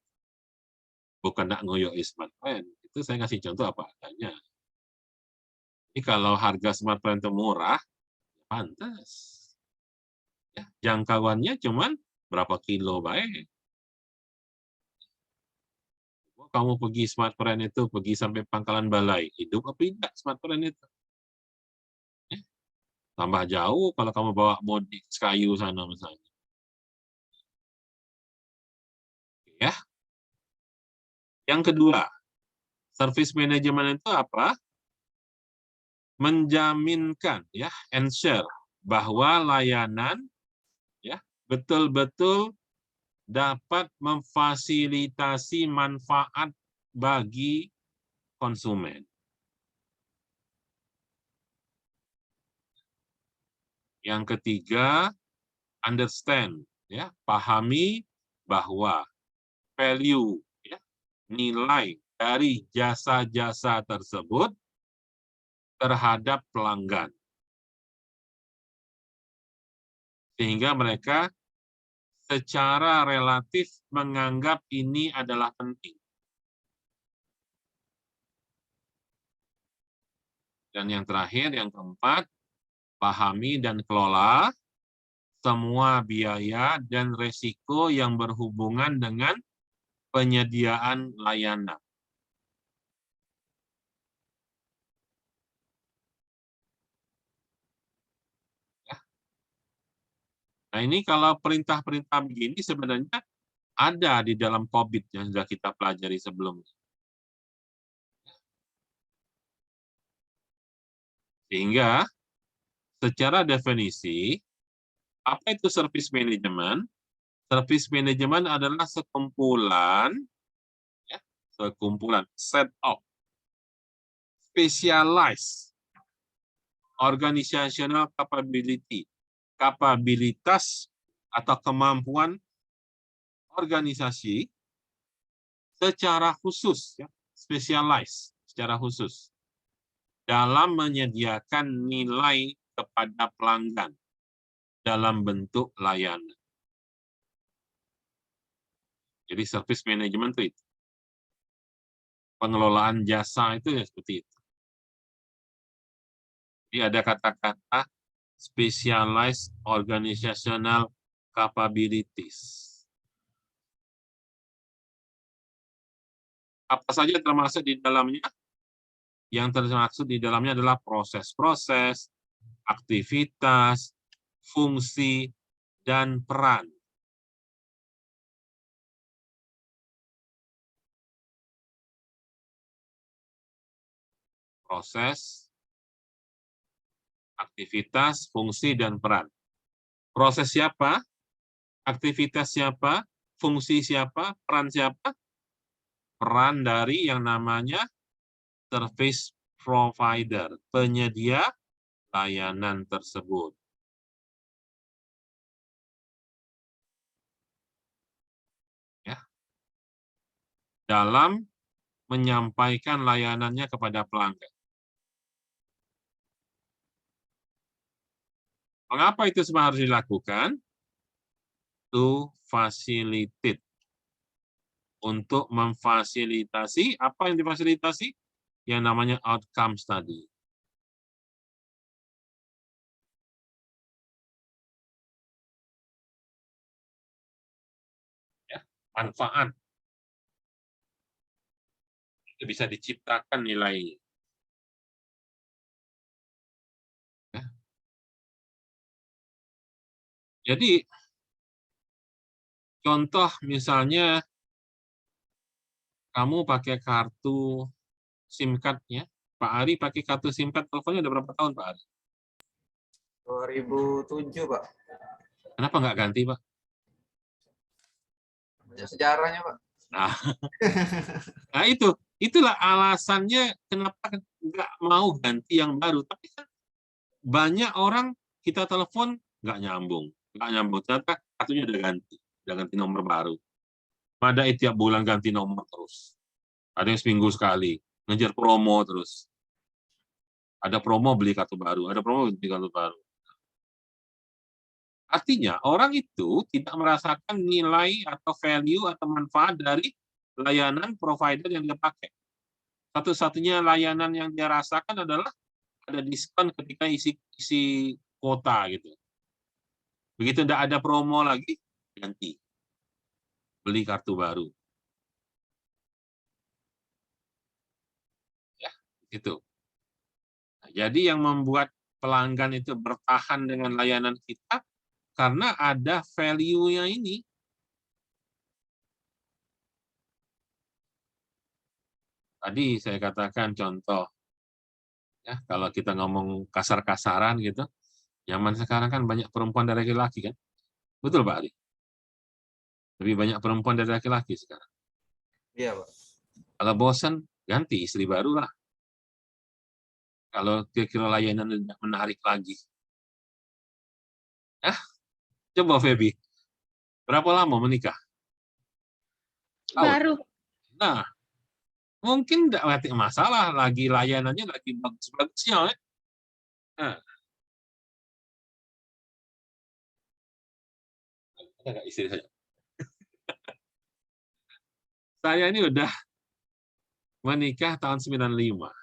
Speaker 1: Bukan nak ngoyoi Smartfren, itu saya ngasih contoh apa adanya. Jadi kalau harga Smartfren itu murah, pantas. Ya, jangkauannya cuman berapa kilo baik. Kamu pergi Smartfren itu, pergi sampai Pangkalan Balai, hidup apa tidak Smartfren itu? Ya. Tambah jauh kalau kamu bawa mudik Sekayu sana misalnya. Ya. Yang kedua, service management itu apa? Menjaminkan, ya, ensure bahwa layanan, ya, betul-betul dapat memfasilitasi manfaat bagi konsumen. Yang ketiga, understand, ya, pahami bahwa value, ya, nilai dari jasa-jasa tersebut terhadap pelanggan. Sehingga mereka secara relatif menganggap ini adalah penting. Dan yang terakhir, yang keempat, pahami dan kelola semua biaya dan resiko yang berhubungan dengan penyediaan layanan. Nah ini kalau perintah-perintah begini sebenarnya ada di dalam COVID yang sudah kita pelajari sebelumnya. Sehingga secara definisi, apa itu service management? Service management adalah sekumpulan, ya, set of specialized organizational capability, kapabilitas atau kemampuan organisasi secara khusus, ya, specialized, secara khusus, dalam menyediakan nilai kepada pelanggan dalam bentuk layanan. Jadi service management itu. Pengelolaan jasa itu ya seperti itu. Jadi ada kata-kata specialized organizational capabilities. Apa saja termasuk di dalamnya? Yang termaksud di dalamnya adalah proses-proses, aktivitas, fungsi, dan peran. Proses, aktivitas, fungsi, dan peran. Proses siapa? Aktivitas siapa? Fungsi siapa? Peran siapa? Peran dari yang namanya service provider, penyedia layanan tersebut. Ya. Dalam menyampaikan layanannya kepada pelanggan. Mengapa itu semua harus dilakukan? To facilitate. Untuk memfasilitasi, apa yang difasilitasi? Yang namanya outcomes tadi. Ya, manfaat. Itu bisa diciptakan nilainya. Ya. Jadi, contoh misalnya, kamu pakai kartu SIM card-nya, Pak Ari pakai kartu SIM card teleponnya udah berapa tahun, Pak Ari?
Speaker 2: 2007, Pak.
Speaker 1: Kenapa nggak ganti, Pak?
Speaker 2: Banyak sejarahnya, Pak.
Speaker 1: Nah itulah alasannya kenapa nggak mau ganti yang baru. Tapi kan banyak orang kita telepon nggak nyambung. Ternyata kartunya udah ganti nomor baru. Padahal tiap bulan ganti nomor terus. Ada yang seminggu sekali, ngejar promo terus. Ada promo beli kartu baru, ada promo beli kartu baru. Artinya orang itu tidak merasakan nilai atau value atau manfaat dari layanan provider yang dia pakai. Satu-satunya layanan yang dia rasakan adalah ada diskon ketika isi kuota gitu. Begitu tidak ada promo lagi, ganti. Beli kartu baru. Ya, itu. Nah, jadi yang membuat pelanggan itu bertahan dengan layanan kita karena ada value-nya ini. Tadi saya katakan contoh, ya kalau kita ngomong kasar-kasaran gitu, zaman sekarang kan banyak perempuan dari laki-laki kan, betul Pak Ali? Lebih banyak perempuan dari laki-laki sekarang.
Speaker 2: Iya, Pak.
Speaker 1: Kalau bosan, ganti istri baru lah. Kalau kira-kira layanan tidak menarik lagi. Coba Feby, berapa lama menikah?
Speaker 3: Baru.
Speaker 1: Nah, mungkin tidak masalah, lagi layanannya lagi bagus-bagusnya. Nah, ada nggak istri saya? Saya ini udah menikah tahun 95.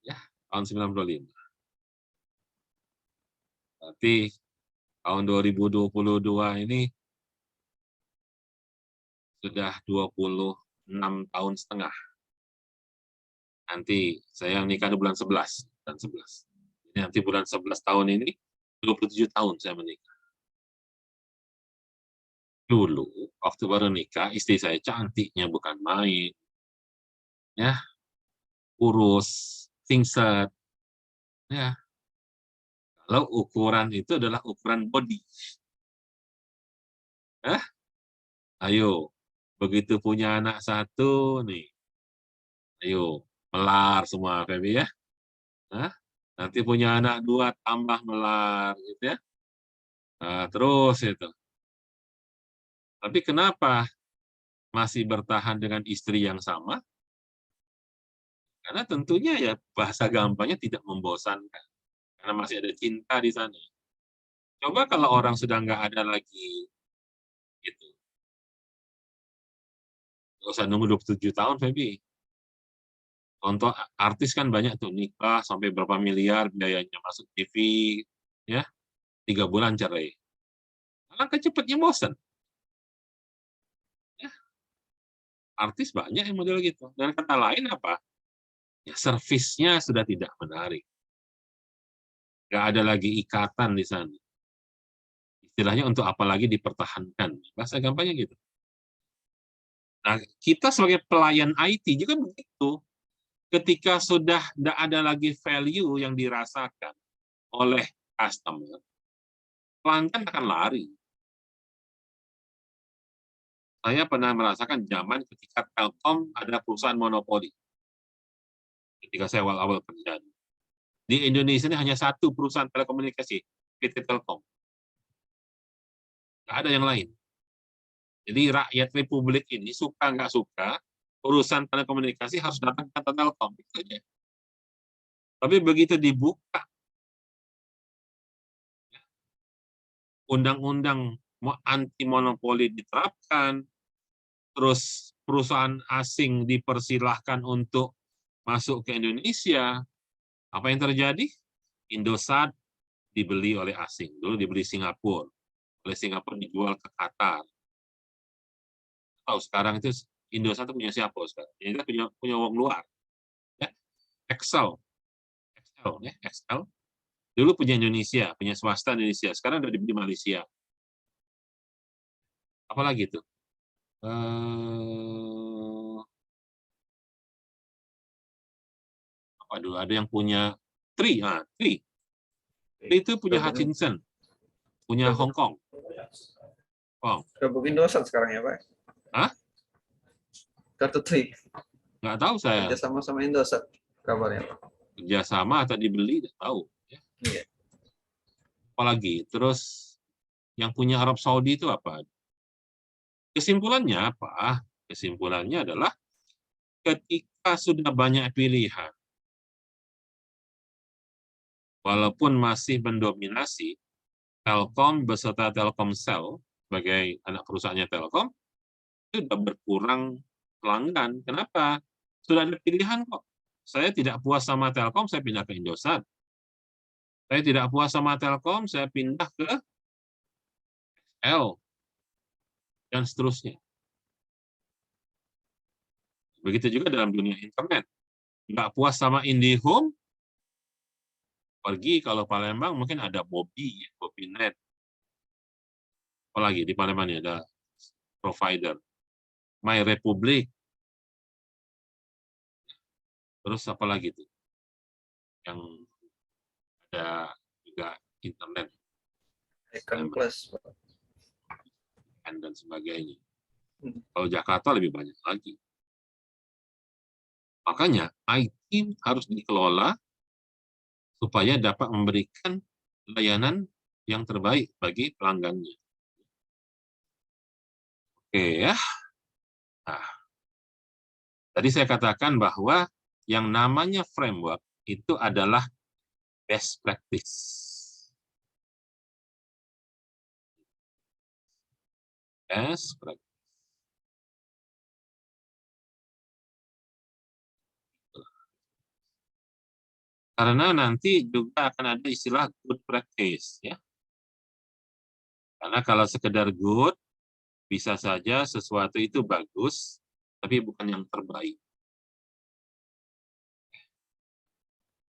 Speaker 1: Ya, tahun 95. Berarti tahun 2022 ini sudah 26 tahun setengah. Nanti saya nikah di bulan 11. Nanti bulan 11 tahun ini, 27 tahun saya menikah. Dulu, waktu baru nikah, istri saya cantiknya bukan main. Ya, kurus, singset. Ya, kalau ukuran itu adalah ukuran body. Ayo, begitu punya anak satu nih, ayo melar semua, Feby ya. Hah? Nanti punya anak dua tambah melar, gitu ya. Nah, terus itu. Tapi kenapa masih bertahan dengan istri yang sama? Karena tentunya ya bahasa gampangnya tidak membosankan. Karena masih ada cinta di sana. Coba kalau orang sudah nggak ada lagi, gitu. Nggak usah nunggu 27 tahun, Feby. Contoh artis kan banyak tuh, nikah sampai berapa miliar, biayanya masuk TV, ya 3 bulan cerai. Alangkah cepatnya bosan. Ya, artis banyak yang model gitu. Dan kata lain apa? Ya, servisnya sudah tidak menarik. Nggak ada lagi ikatan di sana. Istilahnya untuk apa lagi dipertahankan. Bahasa gampangnya gitu. Nah, kita sebagai pelayan IT juga begitu. Ketika sudah tidak ada lagi value yang dirasakan oleh customer, pelanggan akan lari. Saya pernah merasakan zaman ketika Telkom ada perusahaan monopoli. Ketika saya awal-awal kerja. Di Indonesia ini hanya satu perusahaan telekomunikasi, PT Telkom. Nggak ada yang lain. Jadi rakyat Republik ini suka nggak suka, urusan telekomunikasi harus datang ke Telkom. Itu aja. Tapi begitu dibuka undang-undang anti monopoli diterapkan, terus perusahaan asing dipersilahkan untuk masuk ke Indonesia, apa yang terjadi? Indosat dibeli oleh asing. Dulu dibeli Singapura. Oleh Singapura dijual ke Qatar. Tahu sekarang itu Indosat itu punya siapa sekarang? Ini punya uang luar. Ya. Excel. Ya, Excel. Dulu punya Indonesia, punya swasta Indonesia. Sekarang udah dibeli Malaysia. Apalagi itu? Apa dulu? Ada yang punya Tri. Tri itu punya Hutchinson. Punya Hong Kong.
Speaker 2: Gabung Indosat sekarang ya, Pak?
Speaker 1: Hah?
Speaker 2: Kartu Tri.
Speaker 1: Nggak tahu saya.
Speaker 2: Kerja sama Indosat kabarnya, Pak.
Speaker 1: Kerjasama atau dibeli, nggak tahu.
Speaker 2: Iya.
Speaker 1: Apalagi, terus yang punya Arab Saudi itu apa? Kesimpulannya apa? Kesimpulannya adalah ketika sudah banyak pilihan, walaupun masih mendominasi, Telkom beserta Telkomsel sebagai anak perusahaannya Telkom, itu sudah berkurang pelanggan. Kenapa? Sudah ada pilihan kok. Saya tidak puas sama Telkom, saya pindah ke Indosat. Saya tidak puas sama Telkom, saya pindah ke L, dan seterusnya. Begitu juga dalam dunia internet. Nggak puas sama IndiHome, pergi kalau Palembang mungkin ada Bobinet. Apalagi di Palembang ini ada provider. My Republic. Terus apa lagi tuh? Yang ada juga internet.
Speaker 2: Icon Plus, Pak.
Speaker 1: Dan sebagainya. Kalau Jakarta lebih banyak lagi. Makanya IT harus dikelola supaya dapat memberikan layanan yang terbaik bagi pelanggannya. Oke ya. Nah, tadi saya katakan bahwa yang namanya framework itu adalah best practice. Best practice. Karena nanti juga akan ada istilah good practice, ya. Karena kalau sekedar good, bisa saja sesuatu itu bagus, tapi bukan yang terbaik.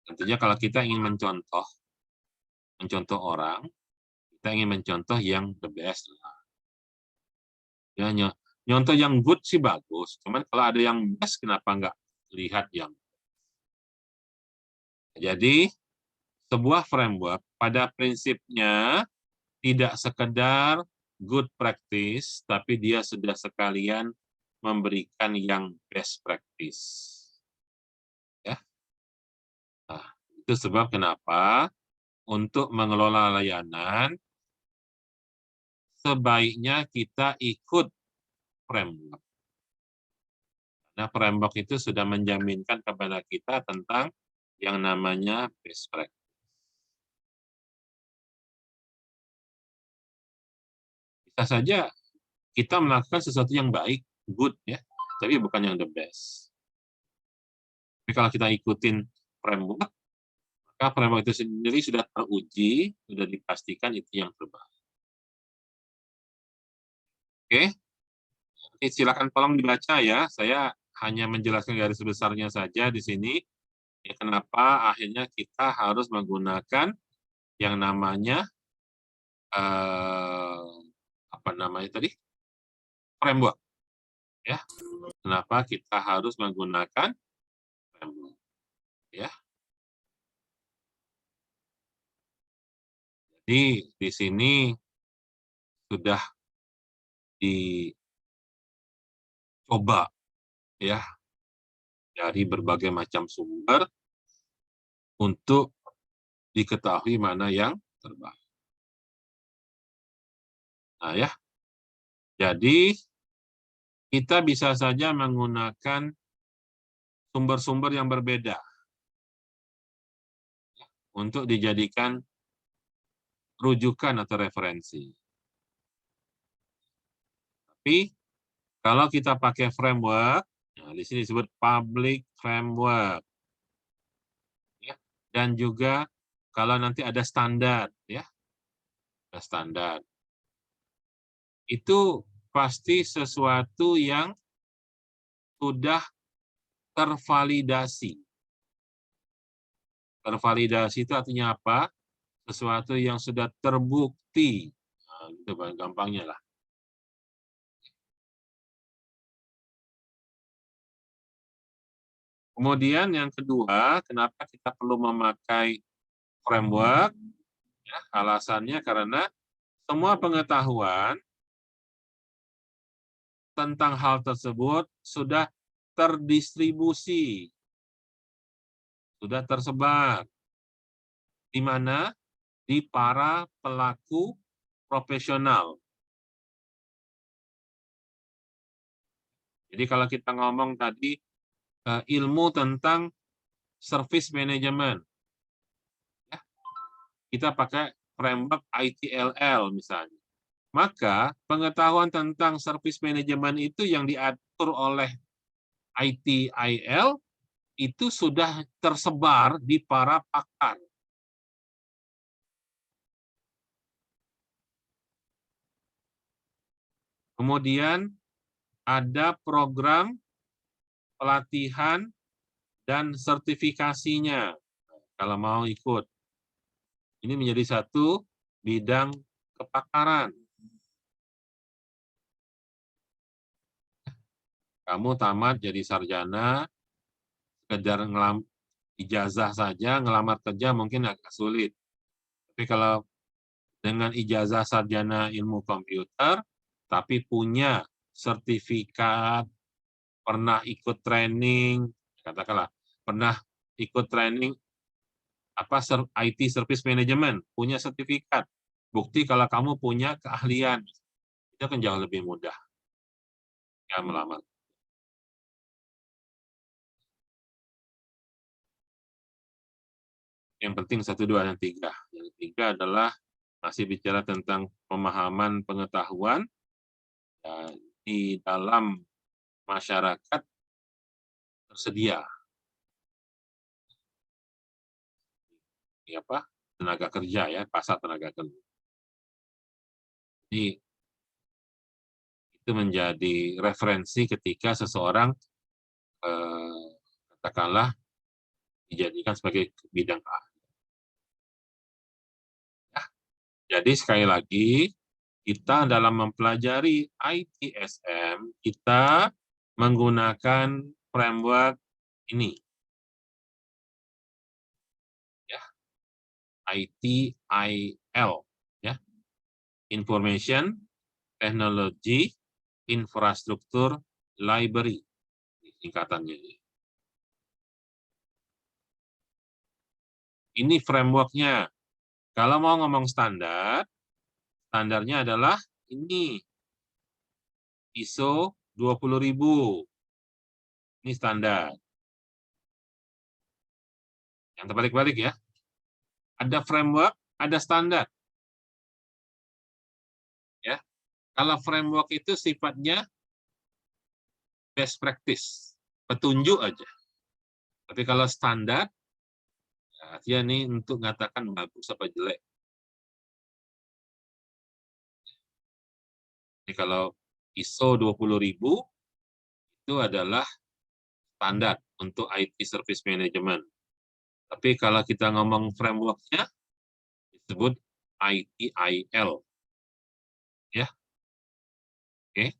Speaker 1: Tentunya kalau kita ingin mencontoh orang, kita ingin mencontoh yang the best. Ya, nyontoh yang good sih bagus, cuman kalau ada yang best, kenapa nggak lihat yang. Jadi sebuah framework pada prinsipnya tidak sekedar good practice, tapi dia sudah sekalian memberikan yang best practice. Ya. Nah, itu sebab kenapa untuk mengelola layanan sebaiknya kita ikut framework. Nah, framework itu sudah menjaminkan kepada kita tentang yang namanya best practice. Bisa saja kita melakukan sesuatu yang baik, good ya, tapi bukan yang the best. Tapi kalau kita ikutin framework, maka framework itu sendiri sudah teruji, sudah dipastikan itu yang terbaik. Oke, silakan tolong dibaca ya. Saya hanya menjelaskan garis besarnya saja di sini. Ya, kenapa akhirnya kita harus menggunakan yang namanya apa namanya tadi, framework. Ya, kenapa kita harus menggunakan framework? Ya. Jadi di sini sudah dicoba ya dari berbagai macam sumber untuk diketahui mana yang terbaik. Nah ya, jadi kita bisa saja menggunakan sumber-sumber yang berbeda untuk dijadikan rujukan atau referensi. Tapi kalau kita pakai framework, nah di sini disebut public framework, ya, dan juga kalau nanti ada standar, ya, ada standar, itu pasti sesuatu yang sudah tervalidasi. Tervalidasi itu artinya apa? Sesuatu yang sudah terbukti. Nah, itu gampangnya lah. Kemudian yang kedua, kenapa kita perlu memakai framework? Ya, alasannya karena semua pengetahuan tentang hal tersebut sudah terdistribusi, sudah tersebar. Di mana? Di para pelaku profesional. Jadi kalau kita ngomong tadi ilmu tentang service management, ya, kita pakai framework ITIL misalnya. Maka pengetahuan tentang service management itu yang diatur oleh ITIL itu sudah tersebar di para pakar. Kemudian ada program pelatihan dan sertifikasinya kalau mau ikut. Ini menjadi satu bidang kepakaran. Kamu tamat jadi sarjana, sekedar ijazah saja, ngelamar kerja mungkin agak sulit. Tapi kalau dengan ijazah sarjana ilmu komputer, tapi punya sertifikat, pernah ikut training, katakanlah, pernah ikut training IT Service Management, punya sertifikat, bukti kalau kamu punya keahlian, itu akan jauh lebih mudah ya melamar. Yang penting 1, 2, dan 3. Yang 3 adalah masih bicara tentang pemahaman pengetahuan ya, di dalam masyarakat tersedia. Apa? Tenaga kerja ya, pasar tenaga kerja. Jadi itu menjadi referensi ketika seseorang katakanlah dijadikan sebagai bidang ahli. Ya, jadi sekali lagi kita dalam mempelajari ITSM kita menggunakan framework ini. Ya. ITIL, ya. Information Technology Infrastructure Library, singkatannya. Ini framework-nya. Kalau mau ngomong standar, standarnya adalah ini, ISO 20.000. Ini standar. Yang terbalik-balik ya. Ada framework, ada standar. Ya. Kalau framework itu sifatnya best practice, petunjuk aja. Tapi kalau standar, ya ini untuk mengatakan bagus apa jelek. Jadi kalau ISO 20.000 itu adalah standar untuk IT Service Management. Tapi kalau kita ngomong framework-nya, disebut ITIL. Ya. Oke.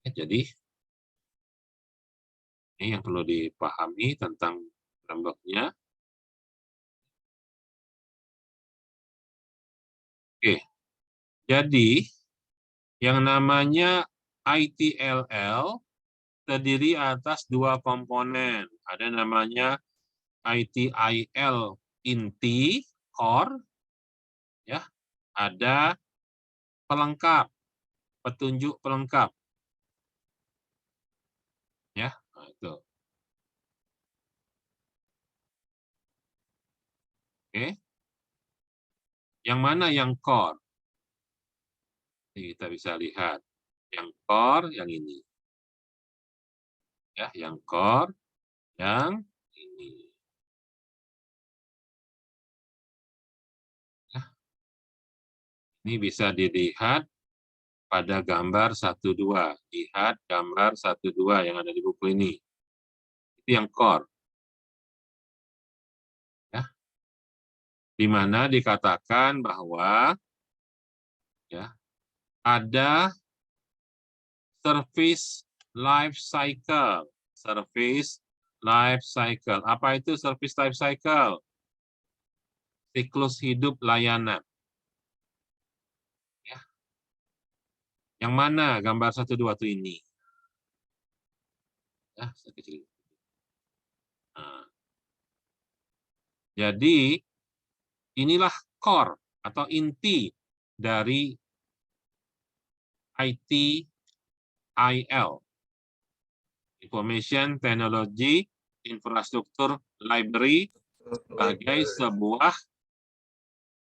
Speaker 1: Jadi, ini yang perlu dipahami tentang framework-nya. Oke. Jadi, yang namanya ITLL terdiri atas dua komponen. Ada namanya ITIL inti, core, ya. Ada pelengkap, petunjuk pelengkap. Ya, nah itu. Oke. Yang mana yang core? Kita bisa lihat. Yang core, yang ini. Ya, yang core, yang ini. Ya. Ini bisa dilihat pada gambar 1-2. Lihat gambar 1-2 yang ada di buku ini. Itu yang core. Ya. Di mana dikatakan bahwa ya, ada service life cycle. Service life cycle. Apa itu service life cycle? Siklus hidup layanan. Ya. Yang mana gambar 1-2 itu ini? Ya, sekecil. Nah. Jadi, inilah core atau inti dari ITIL. Information Technology Infrastructure Library sebagai sebuah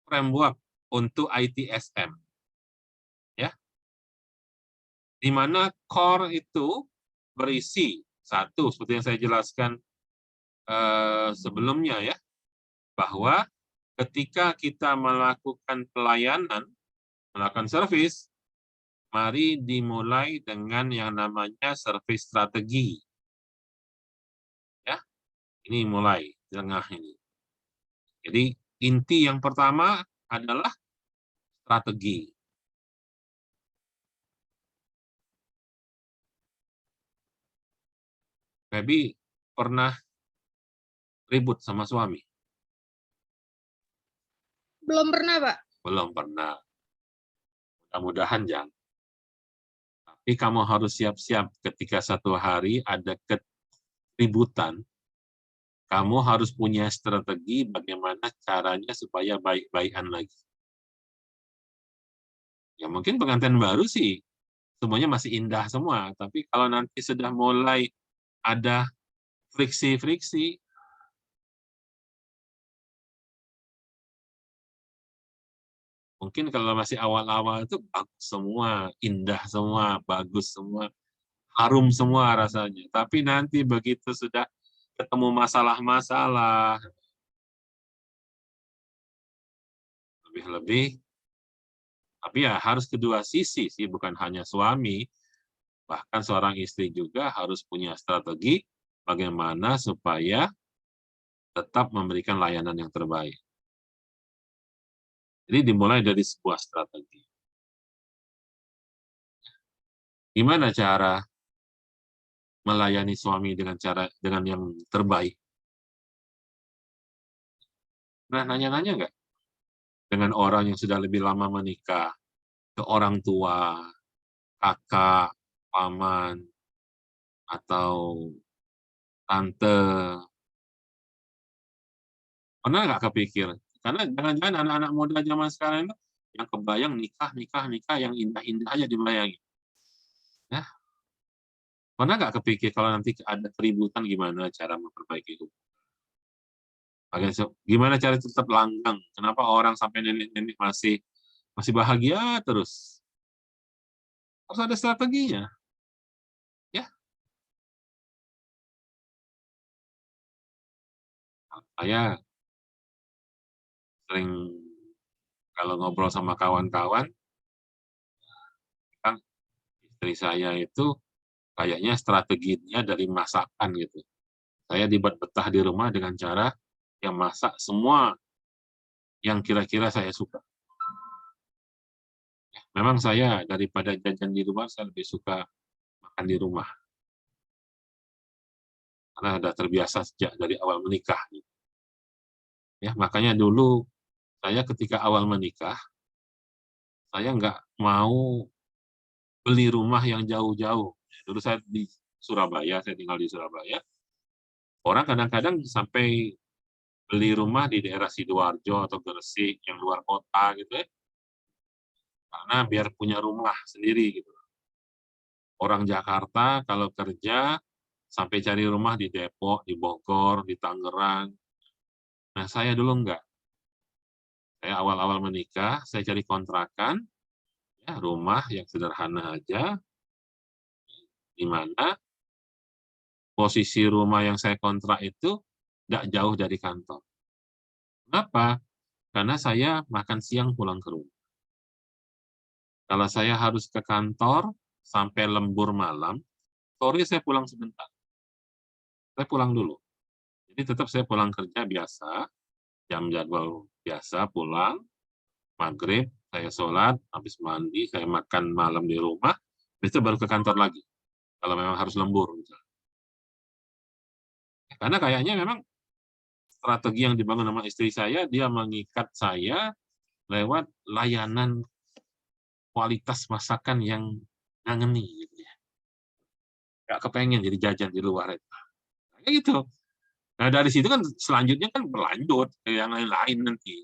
Speaker 1: framework untuk ITSM. Ya. Di mana core itu berisi satu, seperti yang saya jelaskan sebelumnya ya, bahwa ketika kita melakukan pelayanan, melakukan service, mari dimulai dengan yang namanya service strategi. Ya, ini mulai di tengah ini. Jadi inti yang pertama adalah strategi. Feby pernah ribut sama suami?
Speaker 3: Belum pernah, Pak.
Speaker 1: Belum pernah. Mudah-mudahan jangan. Tapi kamu harus siap-siap ketika satu hari ada keributan, kamu harus punya strategi bagaimana caranya supaya baik-baikan lagi. Ya mungkin pengantin baru sih, semuanya masih indah semua. Tapi kalau nanti sudah mulai ada friksi-friksi, mungkin kalau masih awal-awal itu bagus semua, indah semua, bagus semua, harum semua rasanya. Tapi nanti begitu sudah ketemu masalah-masalah, lebih-lebih, tapi ya harus kedua sisi sih, bukan hanya suami, bahkan seorang istri juga harus punya strategi bagaimana supaya tetap memberikan layanan yang terbaik. Jadi dimulai dari sebuah strategi. Gimana cara melayani suami dengan yang terbaik? Nah, nanya-nanya nggak dengan orang yang sudah lebih lama menikah, ke orang tua, kakak, paman, atau tante, pernah nggak kepikir? Karena jangan-jangan anak-anak muda zaman sekarang itu yang kebayang nikah, nikah, nikah, yang indah-indah aja dibayangin. Nah, pernah nggak kepikir kalau nanti ada keributan gimana cara memperbaiki itu? Gimana cara tetap langgeng? Kenapa orang sampai nenek-nenek masih bahagia terus? Harus ada strateginya, ya. Saya sering kalau ngobrol sama kawan-kawan, kan istri saya itu kayaknya strateginya dari masakan gitu. Saya dibuat betah di rumah dengan cara yang masak semua yang kira-kira saya suka. Memang saya daripada jajan di luar, saya lebih suka makan di rumah. Karena sudah terbiasa sejak dari awal menikah. Ya, makanya dulu saya ketika awal menikah, saya nggak mau beli rumah yang jauh-jauh. Dulu saya di Surabaya, saya tinggal di Surabaya. Orang kadang-kadang sampai beli rumah di daerah Sidoarjo atau Gresik yang luar kota gitu ya, karena biar punya rumah sendiri gitu. Orang Jakarta kalau kerja sampai cari rumah di Depok, di Bogor, di Tangerang. Nah, saya dulu enggak. Saya awal-awal menikah, saya cari kontrakan, ya rumah yang sederhana aja, di mana posisi rumah yang saya kontrak itu enggak jauh dari kantor. Kenapa? Karena saya makan siang pulang ke rumah. Kalau saya harus ke kantor sampai lembur malam, sore saya pulang sebentar. Saya pulang dulu. Jadi tetap saya pulang kerja biasa, jam jadwal biasa, pulang, maghrib, saya sholat, habis mandi, saya makan malam di rumah, besok baru ke kantor lagi, kalau memang harus lembur. Misalnya. Karena kayaknya memang strategi yang dibangun sama istri saya, dia mengikat saya lewat layanan kualitas masakan yang ngangeni. Gitu ya. Nggak kepengen jadi jajan di luar. Kayak gitu. Nah, dari situ kan selanjutnya kan berlanjut ke yang lain-lain nanti.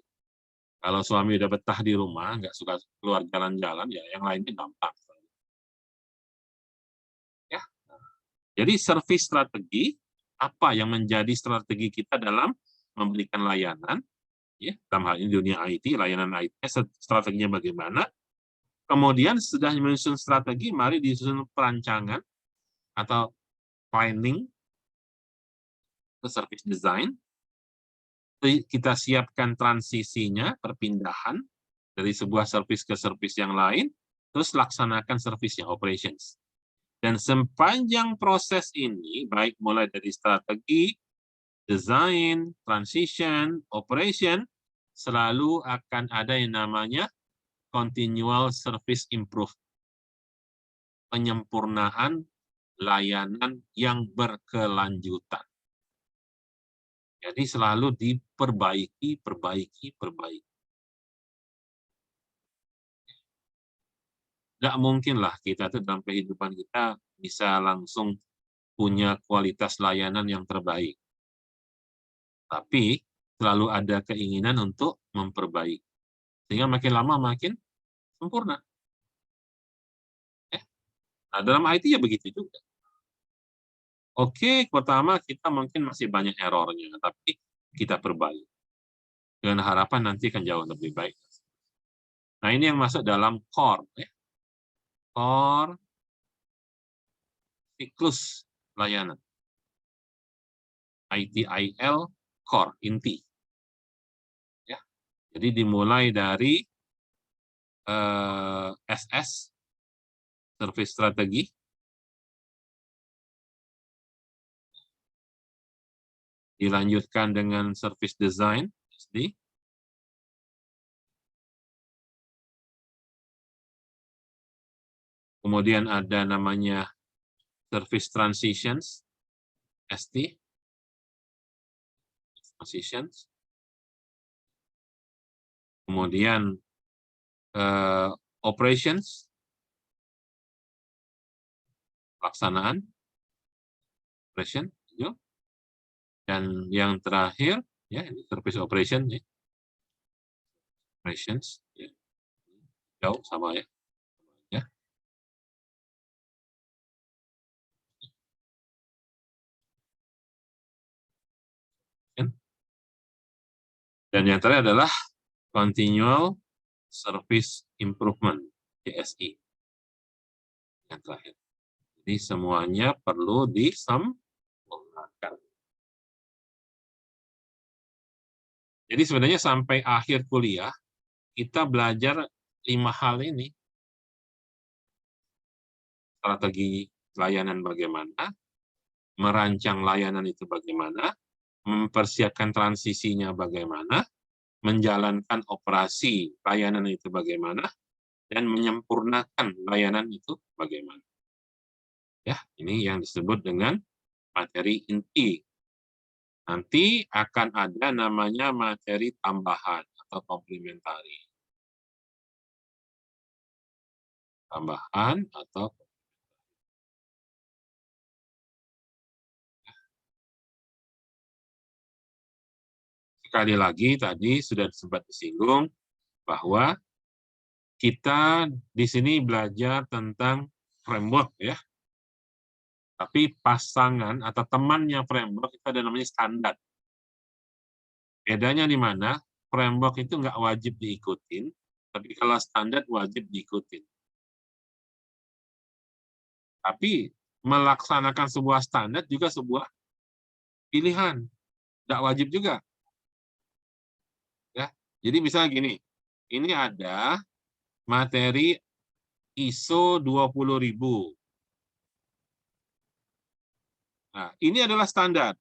Speaker 1: Kalau suami udah betah di rumah, nggak suka keluar jalan-jalan, ya yang lainnya gampang. Ya. Jadi service strategi, apa yang menjadi strategi kita dalam memberikan layanan, ya, dalam hal ini dunia IT, layanan IT, strateginya bagaimana, kemudian sudah menyusun strategi, mari disusun perancangan atau planning ke service design, kita siapkan transisinya, perpindahan dari sebuah service ke service yang lain, terus laksanakan service-nya, operations. Dan sepanjang proses ini, baik mulai dari strategi, design, transition, operation, selalu akan ada yang namanya continual service improve. Penyempurnaan layanan yang berkelanjutan. Jadi selalu diperbaiki, perbaiki. Nggak mungkin lah kita tuh dalam kehidupan kita bisa langsung punya kualitas layanan yang terbaik. Tapi selalu ada keinginan untuk memperbaiki. Sehingga makin lama makin sempurna. Nah, dalam IT ya begitu juga. Oke, pertama kita mungkin masih banyak errornya, tapi kita perbaiki. Dengan harapan nanti akan jauh lebih baik. Nah, ini yang masuk dalam core. Core siklus layanan. ITIL core, inti. Ya. Jadi dimulai dari SS, service strategi, dilanjutkan dengan service design, SD, kemudian ada namanya service transitions, ST, transitions, kemudian operations, pelaksanaan, operation, dan yang terakhir ya service operation, ya. Operations, ya. Jauh sama ya. Ya. Dan yang terakhir adalah continual service improvement, CSI. Yang terakhir. Jadi semuanya perlu disempurnakan. Jadi sebenarnya sampai akhir kuliah, kita belajar 5 hal ini. Strategi layanan bagaimana, merancang layanan itu bagaimana, mempersiapkan transisinya bagaimana, menjalankan operasi layanan itu bagaimana, dan menyempurnakan layanan itu bagaimana. Ya, ini yang disebut dengan materi inti. Nanti akan ada namanya materi tambahan atau komplementari. Tambahan atau sekali lagi tadi sudah sempat disinggung bahwa kita di sini belajar tentang framework ya. Tapi pasangan atau temannya framework itu ada namanya standar. Bedanya di mana? Framework itu nggak wajib diikutin, tapi kalau standar wajib diikutin. Tapi melaksanakan sebuah standar juga sebuah pilihan, nggak wajib juga. Ya, jadi misalnya gini, ini ada materi ISO 20.000. Nah, ini adalah standar.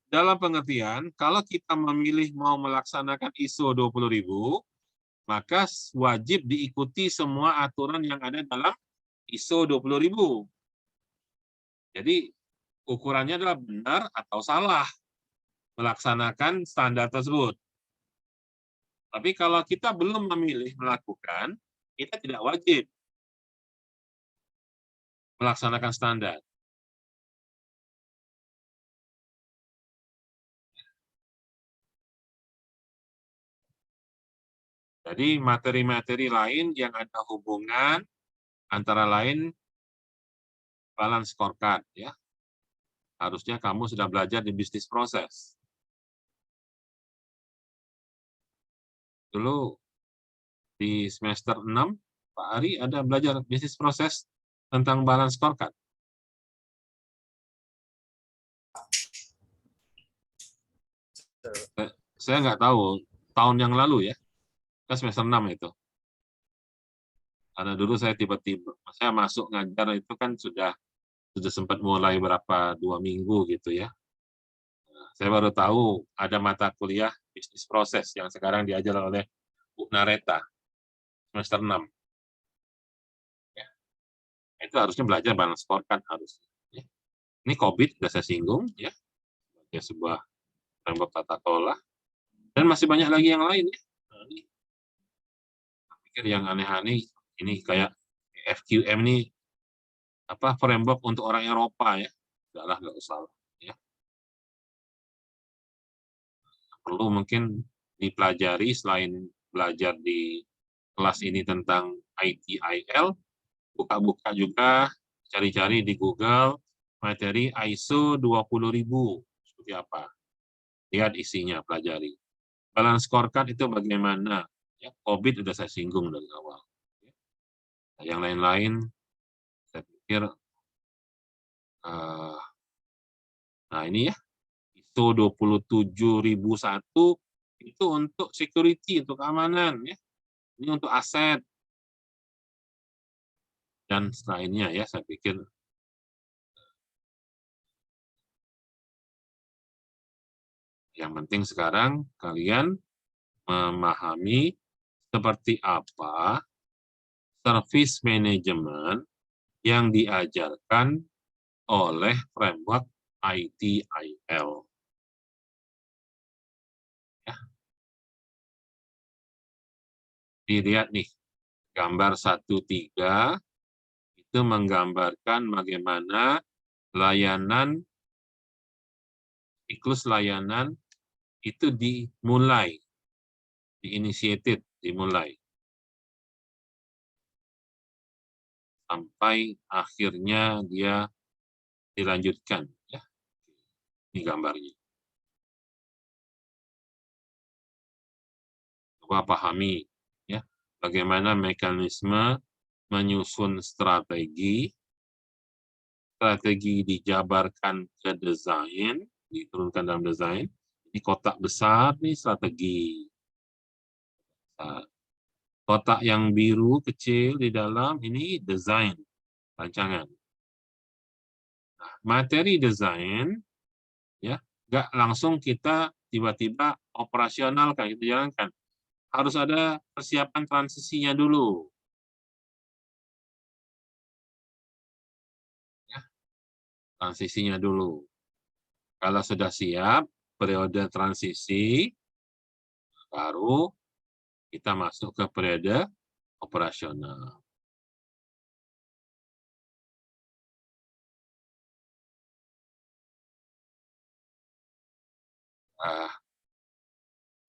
Speaker 1: Dalam pengertian, kalau kita memilih mau melaksanakan ISO 20.000, maka wajib diikuti semua aturan yang ada dalam ISO 20.000. Jadi, ukurannya adalah benar atau salah melaksanakan standar tersebut. Tapi kalau kita belum memilih melakukan, kita tidak wajib melaksanakan standar. Jadi materi-materi lain yang ada hubungan antara lain balance scorecard ya. Harusnya kamu sudah belajar di bisnis proses. Dulu di semester 6 Pak Ari ada belajar bisnis proses tentang balance scorecard. Saya nggak tahu tahun yang lalu ya. Semester 6 itu. Karena dulu saya tiba-tiba, saya masuk ngajar itu kan sudah sempat mulai berapa 2 minggu gitu ya. Saya baru tahu ada mata kuliah bisnis proses yang sekarang diajar oleh Bu Nareta, semester 6. Ya. Itu harusnya belajar balance scorecard harus. Ya. Ini COVID sudah saya singgung ya, sebagai sebuah framework tata kelola. Dan masih banyak lagi yang lain ya. Nah, ini pikir yang aneh-aneh ini kayak FQM ini apa framework untuk orang Eropa ya. Nggak usah ya. Perlu mungkin dipelajari selain belajar di kelas ini tentang ITIL, buka-buka juga, cari-cari di Google materi ISO 20.000 seperti apa. Lihat isinya, pelajari. Balance scorecard itu bagaimana? Ya, COVID sudah saya singgung dari awal. Nah, yang lain-lain, saya pikir, nah ini ya, ISO 27001 itu untuk security, untuk keamanan. Ya. Ini untuk aset. Dan selainnya ya, saya pikir yang penting sekarang kalian memahami seperti apa service management yang diajarkan oleh framework ITIL. Ya. Dilihat nih, gambar 1.3 itu menggambarkan bagaimana layanan, siklus layanan itu dimulai, dimulai. Sampai akhirnya dia dilanjutkan. Ya. Ini gambarnya. Coba pahami ya, bagaimana mekanisme menyusun strategi dijabarkan ke desain, diturunkan dalam desain. Ini kotak besar nih strategi. Nah, kotak yang biru kecil di dalam ini desain, rancangan. Nah, materi desain ya nggak langsung kita tiba-tiba operasional kayak gitu, jalankan. Harus ada persiapan transisinya dulu. Ya, transisinya dulu. Kalau sudah siap periode transisi, baru kita masuk ke periode operasional.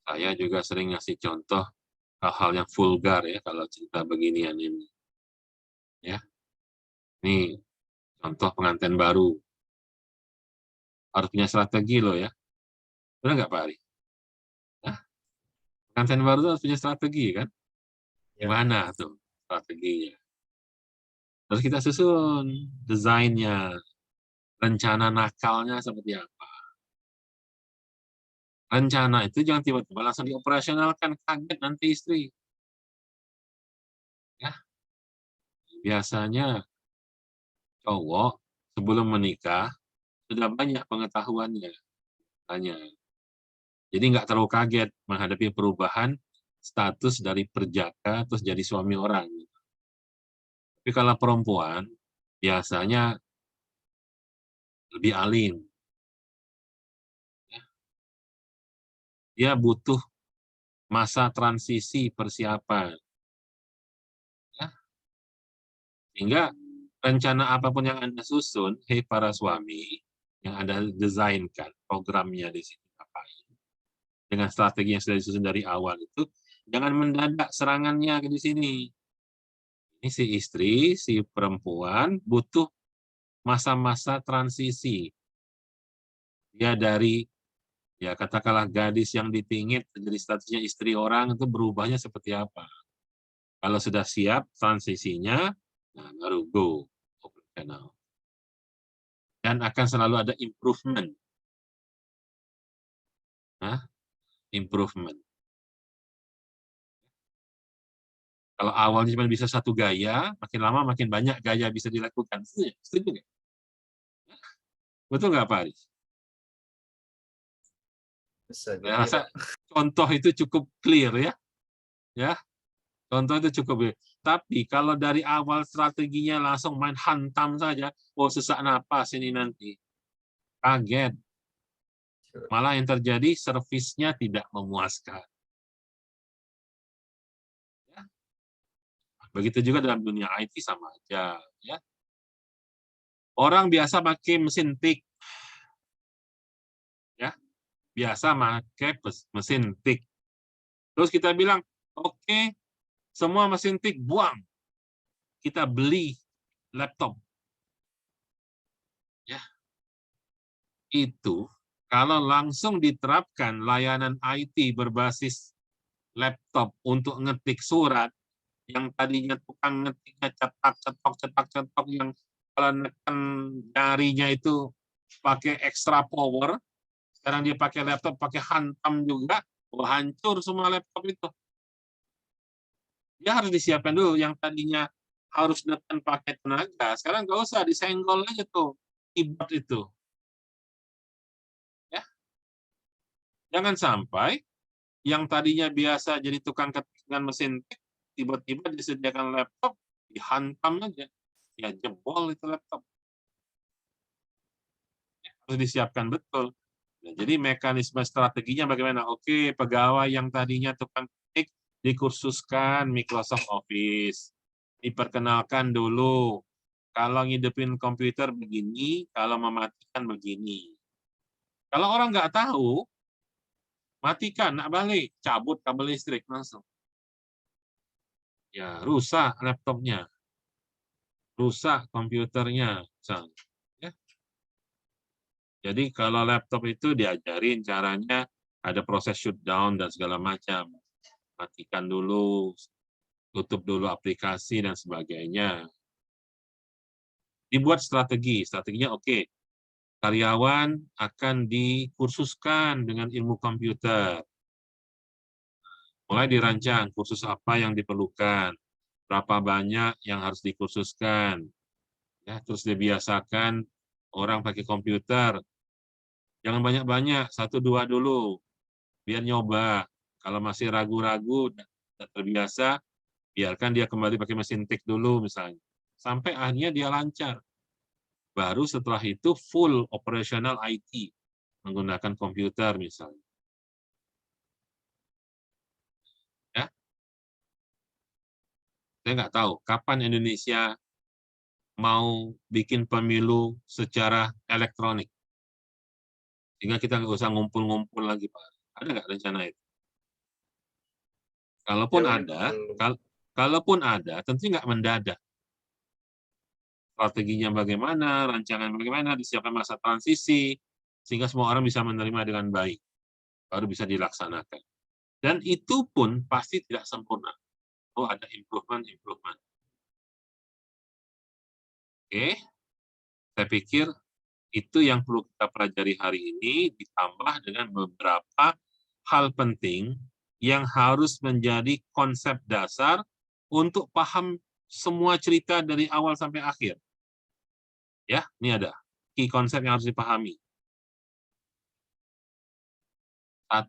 Speaker 1: Saya juga sering ngasih contoh hal-hal yang vulgar ya kalau cerita beginian ini. Ya, ini contoh pengantin baru. Harus punya strategi loh ya. Benar nggak Pak Ari? Nah, pengantin baru itu harus punya strategi kan? Gimana tuh strateginya? Terus kita susun desainnya, rencana nakalnya seperti apa. Rencana itu jangan tiba-tiba langsung dioperasionalkan, kaget nanti istri. Ya, biasanya cowok sebelum menikah sudah banyak pengetahuannya. Jadi nggak terlalu kaget menghadapi perubahan status dari perjaka terus jadi suami orang. Tapi kalau perempuan biasanya lebih alim. Dia butuh masa transisi persiapan. Ya. Sehingga rencana apapun yang Anda susun, hei para suami, yang Anda desainkan, programnya di sini ngapain, dengan strategi yang sudah disusun dari awal itu, jangan mendadak serangannya di sini. Ini si istri, si perempuan butuh masa-masa transisi. Dia dari, ya katakanlah gadis yang ditingit, jadi statusnya istri orang, itu berubahnya seperti apa. Kalau sudah siap transisinya, nah baru go operasional. Dan akan selalu ada improvement. Nah, improvement. Kalau awalnya cuma bisa satu gaya, makin lama makin banyak gaya bisa dilakukan. Setuju nggak? Betul nggak Pak Aris? Saya rasa contoh itu cukup clear ya. Ya, contoh itu cukup clear. Tapi kalau dari awal strateginya langsung main hantam saja, oh sesak napas ini nanti. Kaget. Malah yang terjadi servisnya tidak memuaskan. Begitu juga dalam dunia IT sama aja. Ya. Orang biasa pakai mesin tik. Ya. Biasa pakai mesin tik. Terus kita bilang, oke, semua mesin tik buang. Kita beli laptop. Ya. Itu kalau langsung diterapkan layanan IT berbasis laptop untuk ngetik surat, yang tadinya tukang ngetiknya cetak, yang kalau neken jarinya itu pakai extra power, sekarang dia pakai laptop, pakai hantam juga, hancur semua laptop itu. Dia harus disiapkan dulu, yang tadinya harus neken pakai tenaga, sekarang nggak usah, disenggol aja tuh keyboard itu. Ya. Jangan sampai yang tadinya biasa jadi tukang ketik dengan mesin tik, tiba-tiba disediakan laptop, dihantam aja. Ya jebol itu laptop. Harus disiapkan betul. Nah, jadi mekanisme strateginya bagaimana? Oke, pegawai yang tadinya tukang ketik dikursuskan Microsoft Office, diperkenalkan dulu. Kalau ngidupin komputer begini, kalau mematikan begini. Kalau orang nggak tahu, matikan, nak balik, cabut kabel listrik langsung. Ya, rusak laptopnya, rusak komputernya, misalnya. Ya. Jadi kalau laptop itu diajarin caranya, ada proses shutdown dan segala macam. Matikan dulu, tutup dulu aplikasi dan sebagainya. Dibuat strategi, strateginya oke. Karyawan akan dikursuskan dengan ilmu komputer. Mulai dirancang kursus apa yang diperlukan, berapa banyak yang harus dikursuskan. Ya, terus dibiasakan orang pakai komputer. Jangan banyak-banyak, 1-2 dulu, biar nyoba. Kalau masih ragu-ragu, tidak terbiasa, biarkan dia kembali pakai mesin tik dulu misalnya. Sampai akhirnya dia lancar. Baru setelah itu full operational IT, menggunakan komputer misalnya. Ya, saya nggak tahu kapan Indonesia mau bikin pemilu secara elektronik. Sehingga kita nggak usah ngumpul-ngumpul lagi, Pak. Ada nggak rencana itu? Kalaupun ada, tentu nggak mendadak. Strateginya bagaimana, rancangan bagaimana, disiapkan masa transisi, sehingga semua orang bisa menerima dengan baik. Baru bisa dilaksanakan. Dan itu pun pasti tidak sempurna. Oh, ada improvement. Oke, saya pikir itu yang perlu kita pelajari hari ini, ditambah dengan beberapa hal penting yang harus menjadi konsep dasar untuk paham semua cerita dari awal sampai akhir. Ya, ini ada key konsep yang harus dipahami. 1,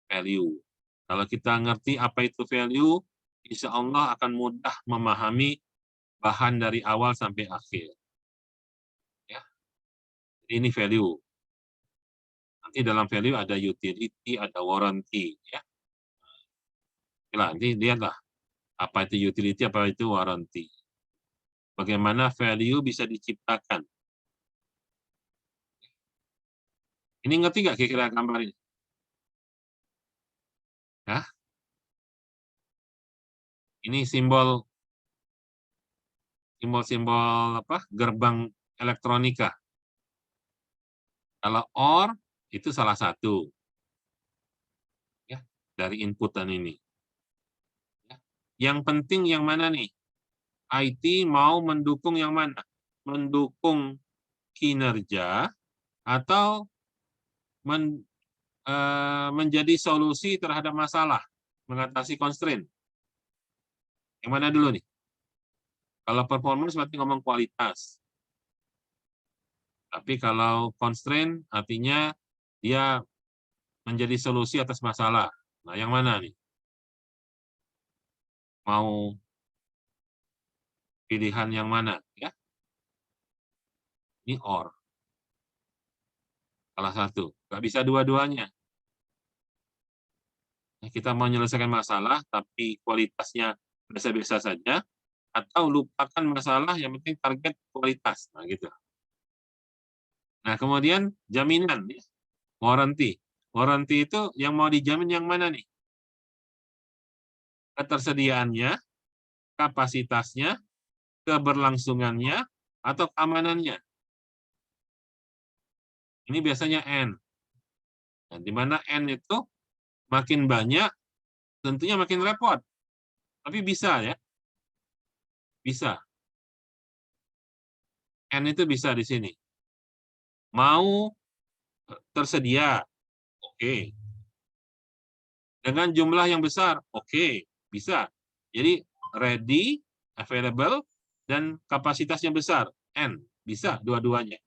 Speaker 1: value. Kalau kita ngerti apa itu value, insya Allah akan mudah memahami bahan dari awal sampai akhir. Ya, ini value. Nanti dalam value ada utility, ada warranty. Ya. Nanti lihatlah apa itu utility, apa itu warranty. Bagaimana value bisa diciptakan. Ini ngerti nggak kira-kira gambar ini? Hah? Ini simbol apa? Gerbang elektronika. Kalau OR itu salah satu ya dari inputan ini. Ya. Yang penting yang mana nih? IT mau mendukung yang mana? Mendukung kinerja atau menjadi solusi terhadap masalah, mengatasi constraint. Yang mana dulu nih? Kalau performance berarti ngomong kualitas. Tapi kalau constraint artinya dia menjadi solusi atas masalah. Nah, yang mana nih? Mau pilihan yang mana? Ya, ini OR. Salah satu. Nggak bisa dua-duanya. Kita mau menyelesaikan masalah, tapi kualitasnya biasa-biasa saja, atau lupakan masalah, yang penting target kualitas. Nah, gitu. Nah, kemudian jaminan, ya. Warranty. Warranty itu yang mau dijamin yang mana nih? Ketersediaannya, kapasitasnya, keberlangsungannya, atau keamanannya. Ini biasanya N. Nah, di mana N itu makin banyak, tentunya makin repot. Tapi bisa ya. Bisa. N itu bisa di sini. Mau tersedia, oke. Dengan jumlah yang besar, oke, bisa. Jadi ready, available, dan kapasitasnya besar, N, bisa dua-duanya.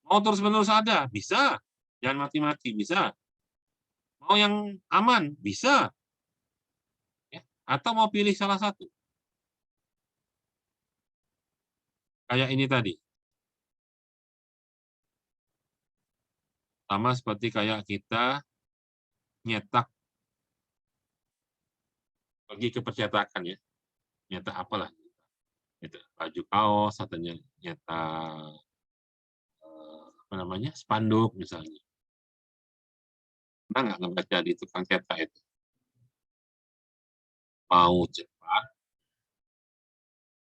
Speaker 1: Mau terus-menerus ada, bisa. Jangan mati-mati, bisa. Mau yang aman, bisa. Ya. Atau mau pilih salah satu. Kayak ini tadi. Sama seperti kayak kita nyetak, pergi ke percetakan ya, nyetak apalah, nyetak baju kaos atau nyetak apa namanya, spanduk misalnya. Pernah nggak ngebaca di tukang cetak itu? Mau cepat,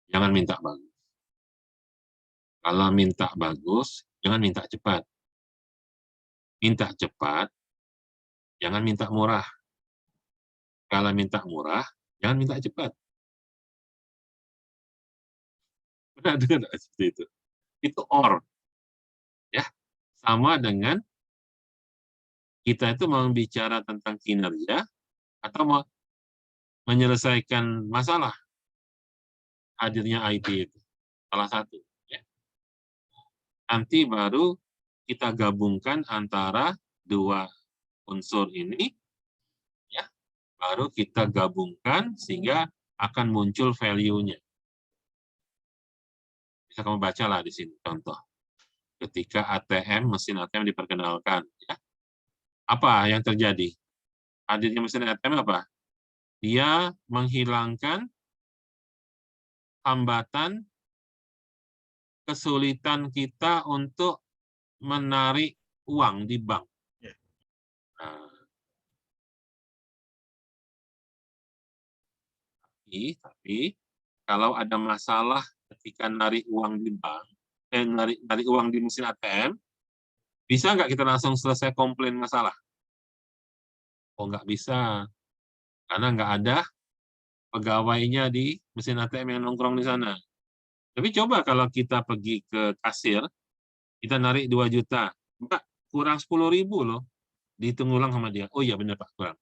Speaker 1: jangan minta bagus. Kalau minta bagus, jangan minta cepat. Minta cepat, jangan minta murah. Kalau minta murah, jangan minta cepat. Pernah dengar nggak seperti itu? Itu or. Ya, sama dengan kita itu mau bicara tentang kinerja atau mau menyelesaikan masalah. Hadirnya IT itu salah satu. Ya. Nanti baru kita gabungkan antara dua unsur ini, ya, baru kita gabungkan sehingga akan muncul value-nya. Bisa kamu bacalah di sini contoh. Ketika ATM, mesin ATM diperkenalkan, ya, apa yang terjadi? Hadirnya mesin ATM apa? Dia menghilangkan hambatan, kesulitan kita untuk menarik uang di bank. Nah, tapi kalau ada masalah ketika narik uang di bank, narik uang di mesin ATM, bisa nggak kita langsung selesai komplain masalah? Oh, nggak bisa, karena nggak ada pegawainya di mesin ATM yang nongkrong di sana. Tapi coba kalau kita pergi ke kasir, kita narik 2 juta, Mbak, kurang 10.000 loh. Dihitung ulang sama dia. Oh iya benar Pak, kurang.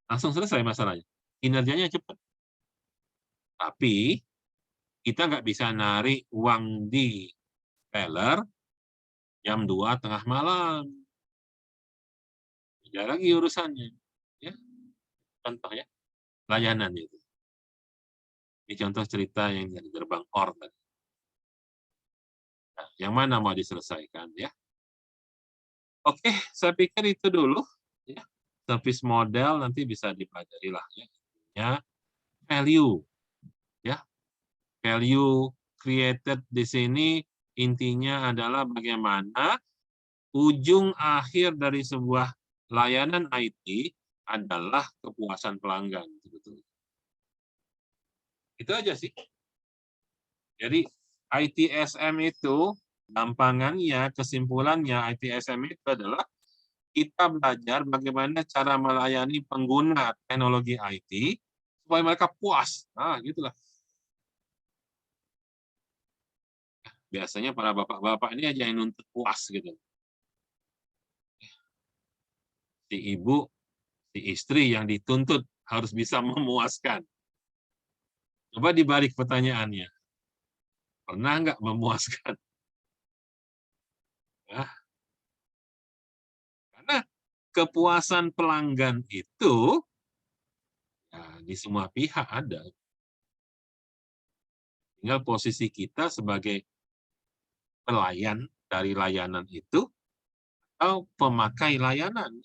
Speaker 1: Langsung selesai masalahnya. Kinerjanya cepat. Tapi kita nggak bisa narik uang di teller jam 2 tengah malam. Beda lagi urusannya. Ya. Contoh ya, layanan itu. Ini contoh cerita yang dari gerbang OR tadi. Nah, yang mana mau diselesaikan ya? Oke, saya pikir itu dulu. Ya. Service model nanti bisa dipelajari lah ya. Ya, value. Ya. Value created di sini intinya adalah bagaimana ujung akhir dari sebuah layanan IT adalah kepuasan pelanggan. Itu aja sih. Jadi ITSM itu gampangannya, kesimpulannya ITSM itu adalah kita belajar bagaimana cara melayani pengguna teknologi IT supaya mereka puas. Nah, gitulah. Biasanya para bapak-bapak ini aja yang nuntut puas gitu. Si ibu, si istri yang dituntut harus bisa memuaskan. Coba dibalik pertanyaannya. Pernah nggak memuaskan? Ya. Karena kepuasan pelanggan itu ya, di semua pihak ada. Tinggal posisi kita sebagai pelayan dari layanan itu atau pemakai layanan.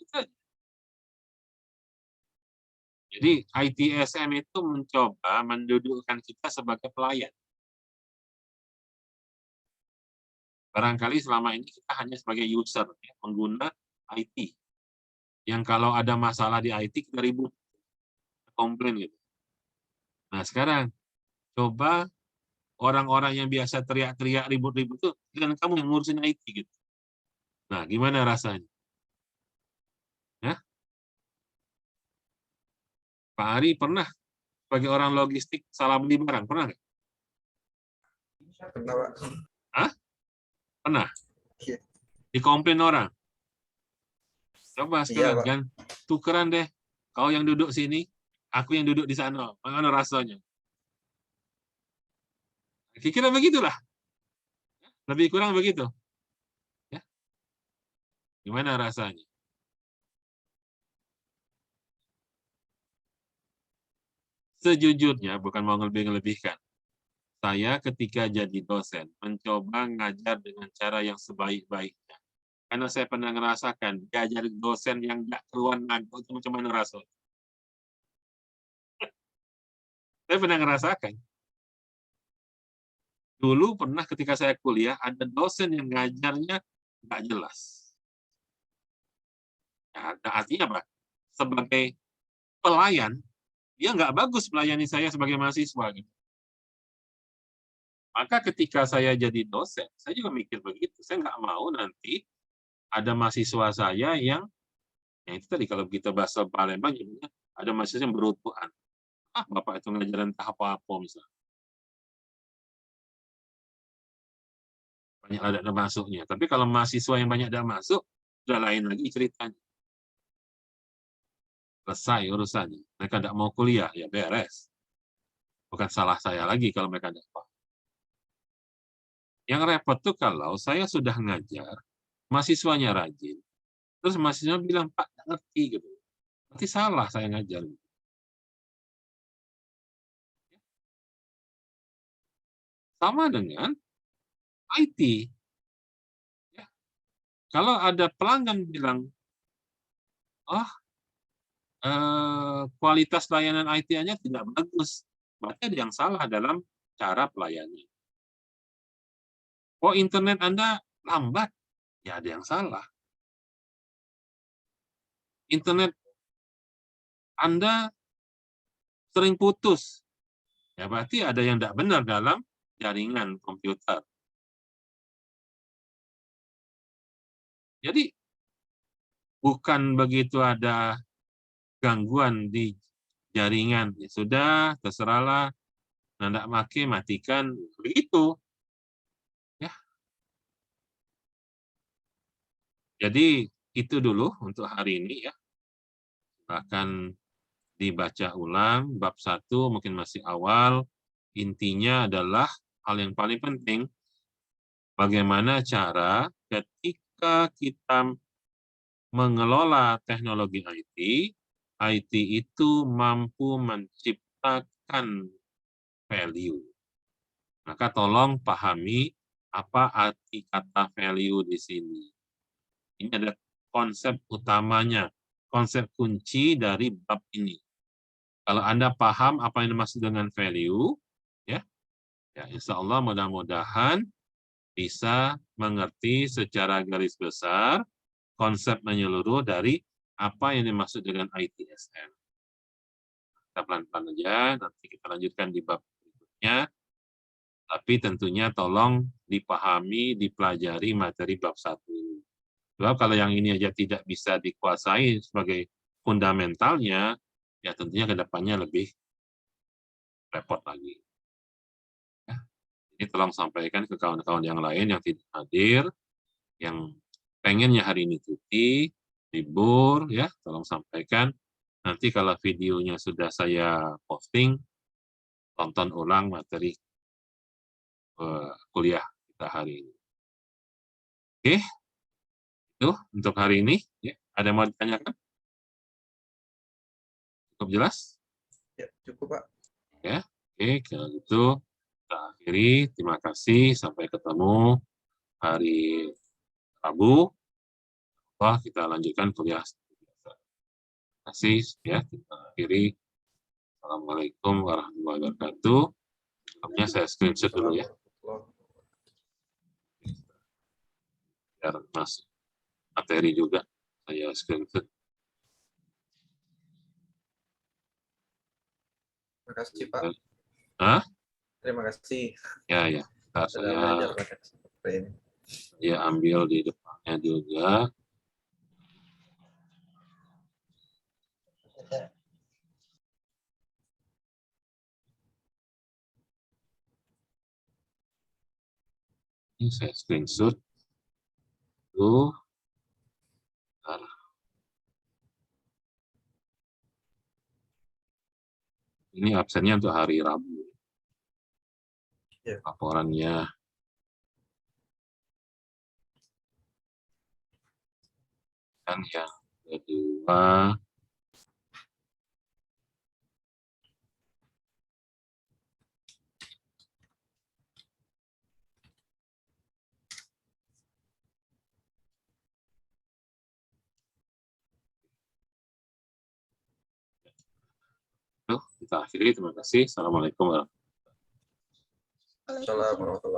Speaker 1: Jadi ITSM itu mencoba mendudukkan kita sebagai pelayan. Barangkali selama ini kita hanya sebagai user, ya, pengguna IT. Yang kalau ada masalah di IT kita ribut, komplain gitu. Nah sekarang coba orang-orang yang biasa teriak-teriak ribut-ribut itu, dan kamu yang ngurusin IT gitu. Nah gimana rasanya? Ya? Pak Ari pernah sebagai orang logistik salah beli barang, pernah nggak?
Speaker 2: Pernah, Pak.
Speaker 1: Hah? Pernah?
Speaker 2: Iya.
Speaker 1: Dikomplain orang? Coba
Speaker 2: Iya,
Speaker 1: sekarang
Speaker 2: Pak.
Speaker 1: kan, tukeran deh. Kau yang duduk sini, aku yang duduk di sana. Bagaimana rasanya? Kira-kira begitulah. Lebih kurang begitu. Ya. Gimana rasanya? Sejujurnya, bukan mau lebih-lebihkan. Saya ketika jadi dosen, mencoba ngajar dengan cara yang sebaik-baiknya. Karena saya pernah ngerasakan, diajar dosen yang nggak keruan ngantuk itu macam mana rasanya. Saya pernah ngerasakan. Dulu pernah ketika saya kuliah, ada dosen yang ngajarnya nggak jelas. Ya, artinya apa? Sebagai pelayan, dia nggak bagus melayani saya sebagai mahasiswa. Gitu. Maka ketika saya jadi dosen, saya juga mikir begitu. Saya nggak mau nanti ada mahasiswa saya yang itu tadi kalau kita bahasa Palembang, ada mahasiswa yang berutuhan. Bapak itu ngajaran tahap apa misalnya. Banyak ada masuknya. Tapi kalau mahasiswa yang banyak ada masuk, sudah lain lagi ceritanya. Selesai urusannya. Mereka tidak mau kuliah, ya beres. Bukan salah saya lagi kalau mereka tidak paham. Yang repot tuh kalau saya sudah ngajar, mahasiswanya rajin, terus mahasiswa bilang, Pak, nggak ngerti. Gitu. Berarti salah saya ngajar. Sama dengan IT. Ya. Kalau ada pelanggan bilang, kualitas layanan IT-nya tidak bagus, berarti ada yang salah dalam cara pelayanan. Oh, internet Anda lambat, ya ada yang salah. Internet Anda sering putus, ya berarti ada yang tidak benar dalam jaringan komputer. Jadi, bukan begitu ada gangguan di jaringan, ya sudah, terserahlah, tidak pakai, matikan, begitu. Ya. Jadi, itu dulu untuk hari ini ya. Akan dibaca ulang, bab 1 mungkin masih awal, intinya adalah hal yang paling penting, bagaimana cara ketika kita mengelola teknologi IT itu mampu menciptakan value. Maka tolong pahami apa arti kata value di sini. Ini ada konsep utamanya, konsep kunci dari bab ini. Kalau Anda paham apa yang dimaksud dengan value, ya insya Allah mudah-mudahan bisa mengerti secara garis besar konsep menyeluruh dari apa yang dimaksud dengan ITSM. Kita pelan-pelan aja, nanti kita lanjutkan di bab berikutnya. Tapi tentunya tolong dipahami, dipelajari materi bab 1. Sebab kalau yang ini aja tidak bisa dikuasai sebagai fundamentalnya, ya tentunya ke depannya lebih repot lagi. Ya. Ini tolong sampaikan ke kawan-kawan yang lain yang tidak hadir, yang pengennya hari ini cuti, libur, ya tolong sampaikan. Nanti kalau videonya sudah saya posting, tonton ulang materi kuliah kita hari ini. Oke, itu untuk hari ini. Ya. Ada yang mau ditanyakan? Cukup jelas?
Speaker 2: Ya, cukup, Pak.
Speaker 1: Ya, oke, kalau gitu kita akhiri. Terima kasih. Sampai ketemu hari Rabu. Wah, kita lanjutkan kuliah. Terima kasih. Ya, kita akhiri. Assalamualaikum warahmatullahi wabarakatuh. Sebelumnya saya screenshot dulu ya. Biar masuk materi juga. Saya screenshot.
Speaker 2: Terima kasih, Pak.
Speaker 1: Hah?
Speaker 2: Terima kasih.
Speaker 1: Ya, ya. Ntar
Speaker 2: Sudah belajar
Speaker 1: saya
Speaker 2: banyak seperti ini.
Speaker 1: ambil di depannya juga. Ini saya screenshot. Tuh. Bentar. Ini absennya untuk hari Rabu.
Speaker 2: Ya.
Speaker 1: Laporannya. Dan yang kedua, Kita akhiri. Terima kasih. Assalamualaikum warahmatullahi wabarakatuh.
Speaker 2: Assalamualaikum warahmatullahi wabarakatuh.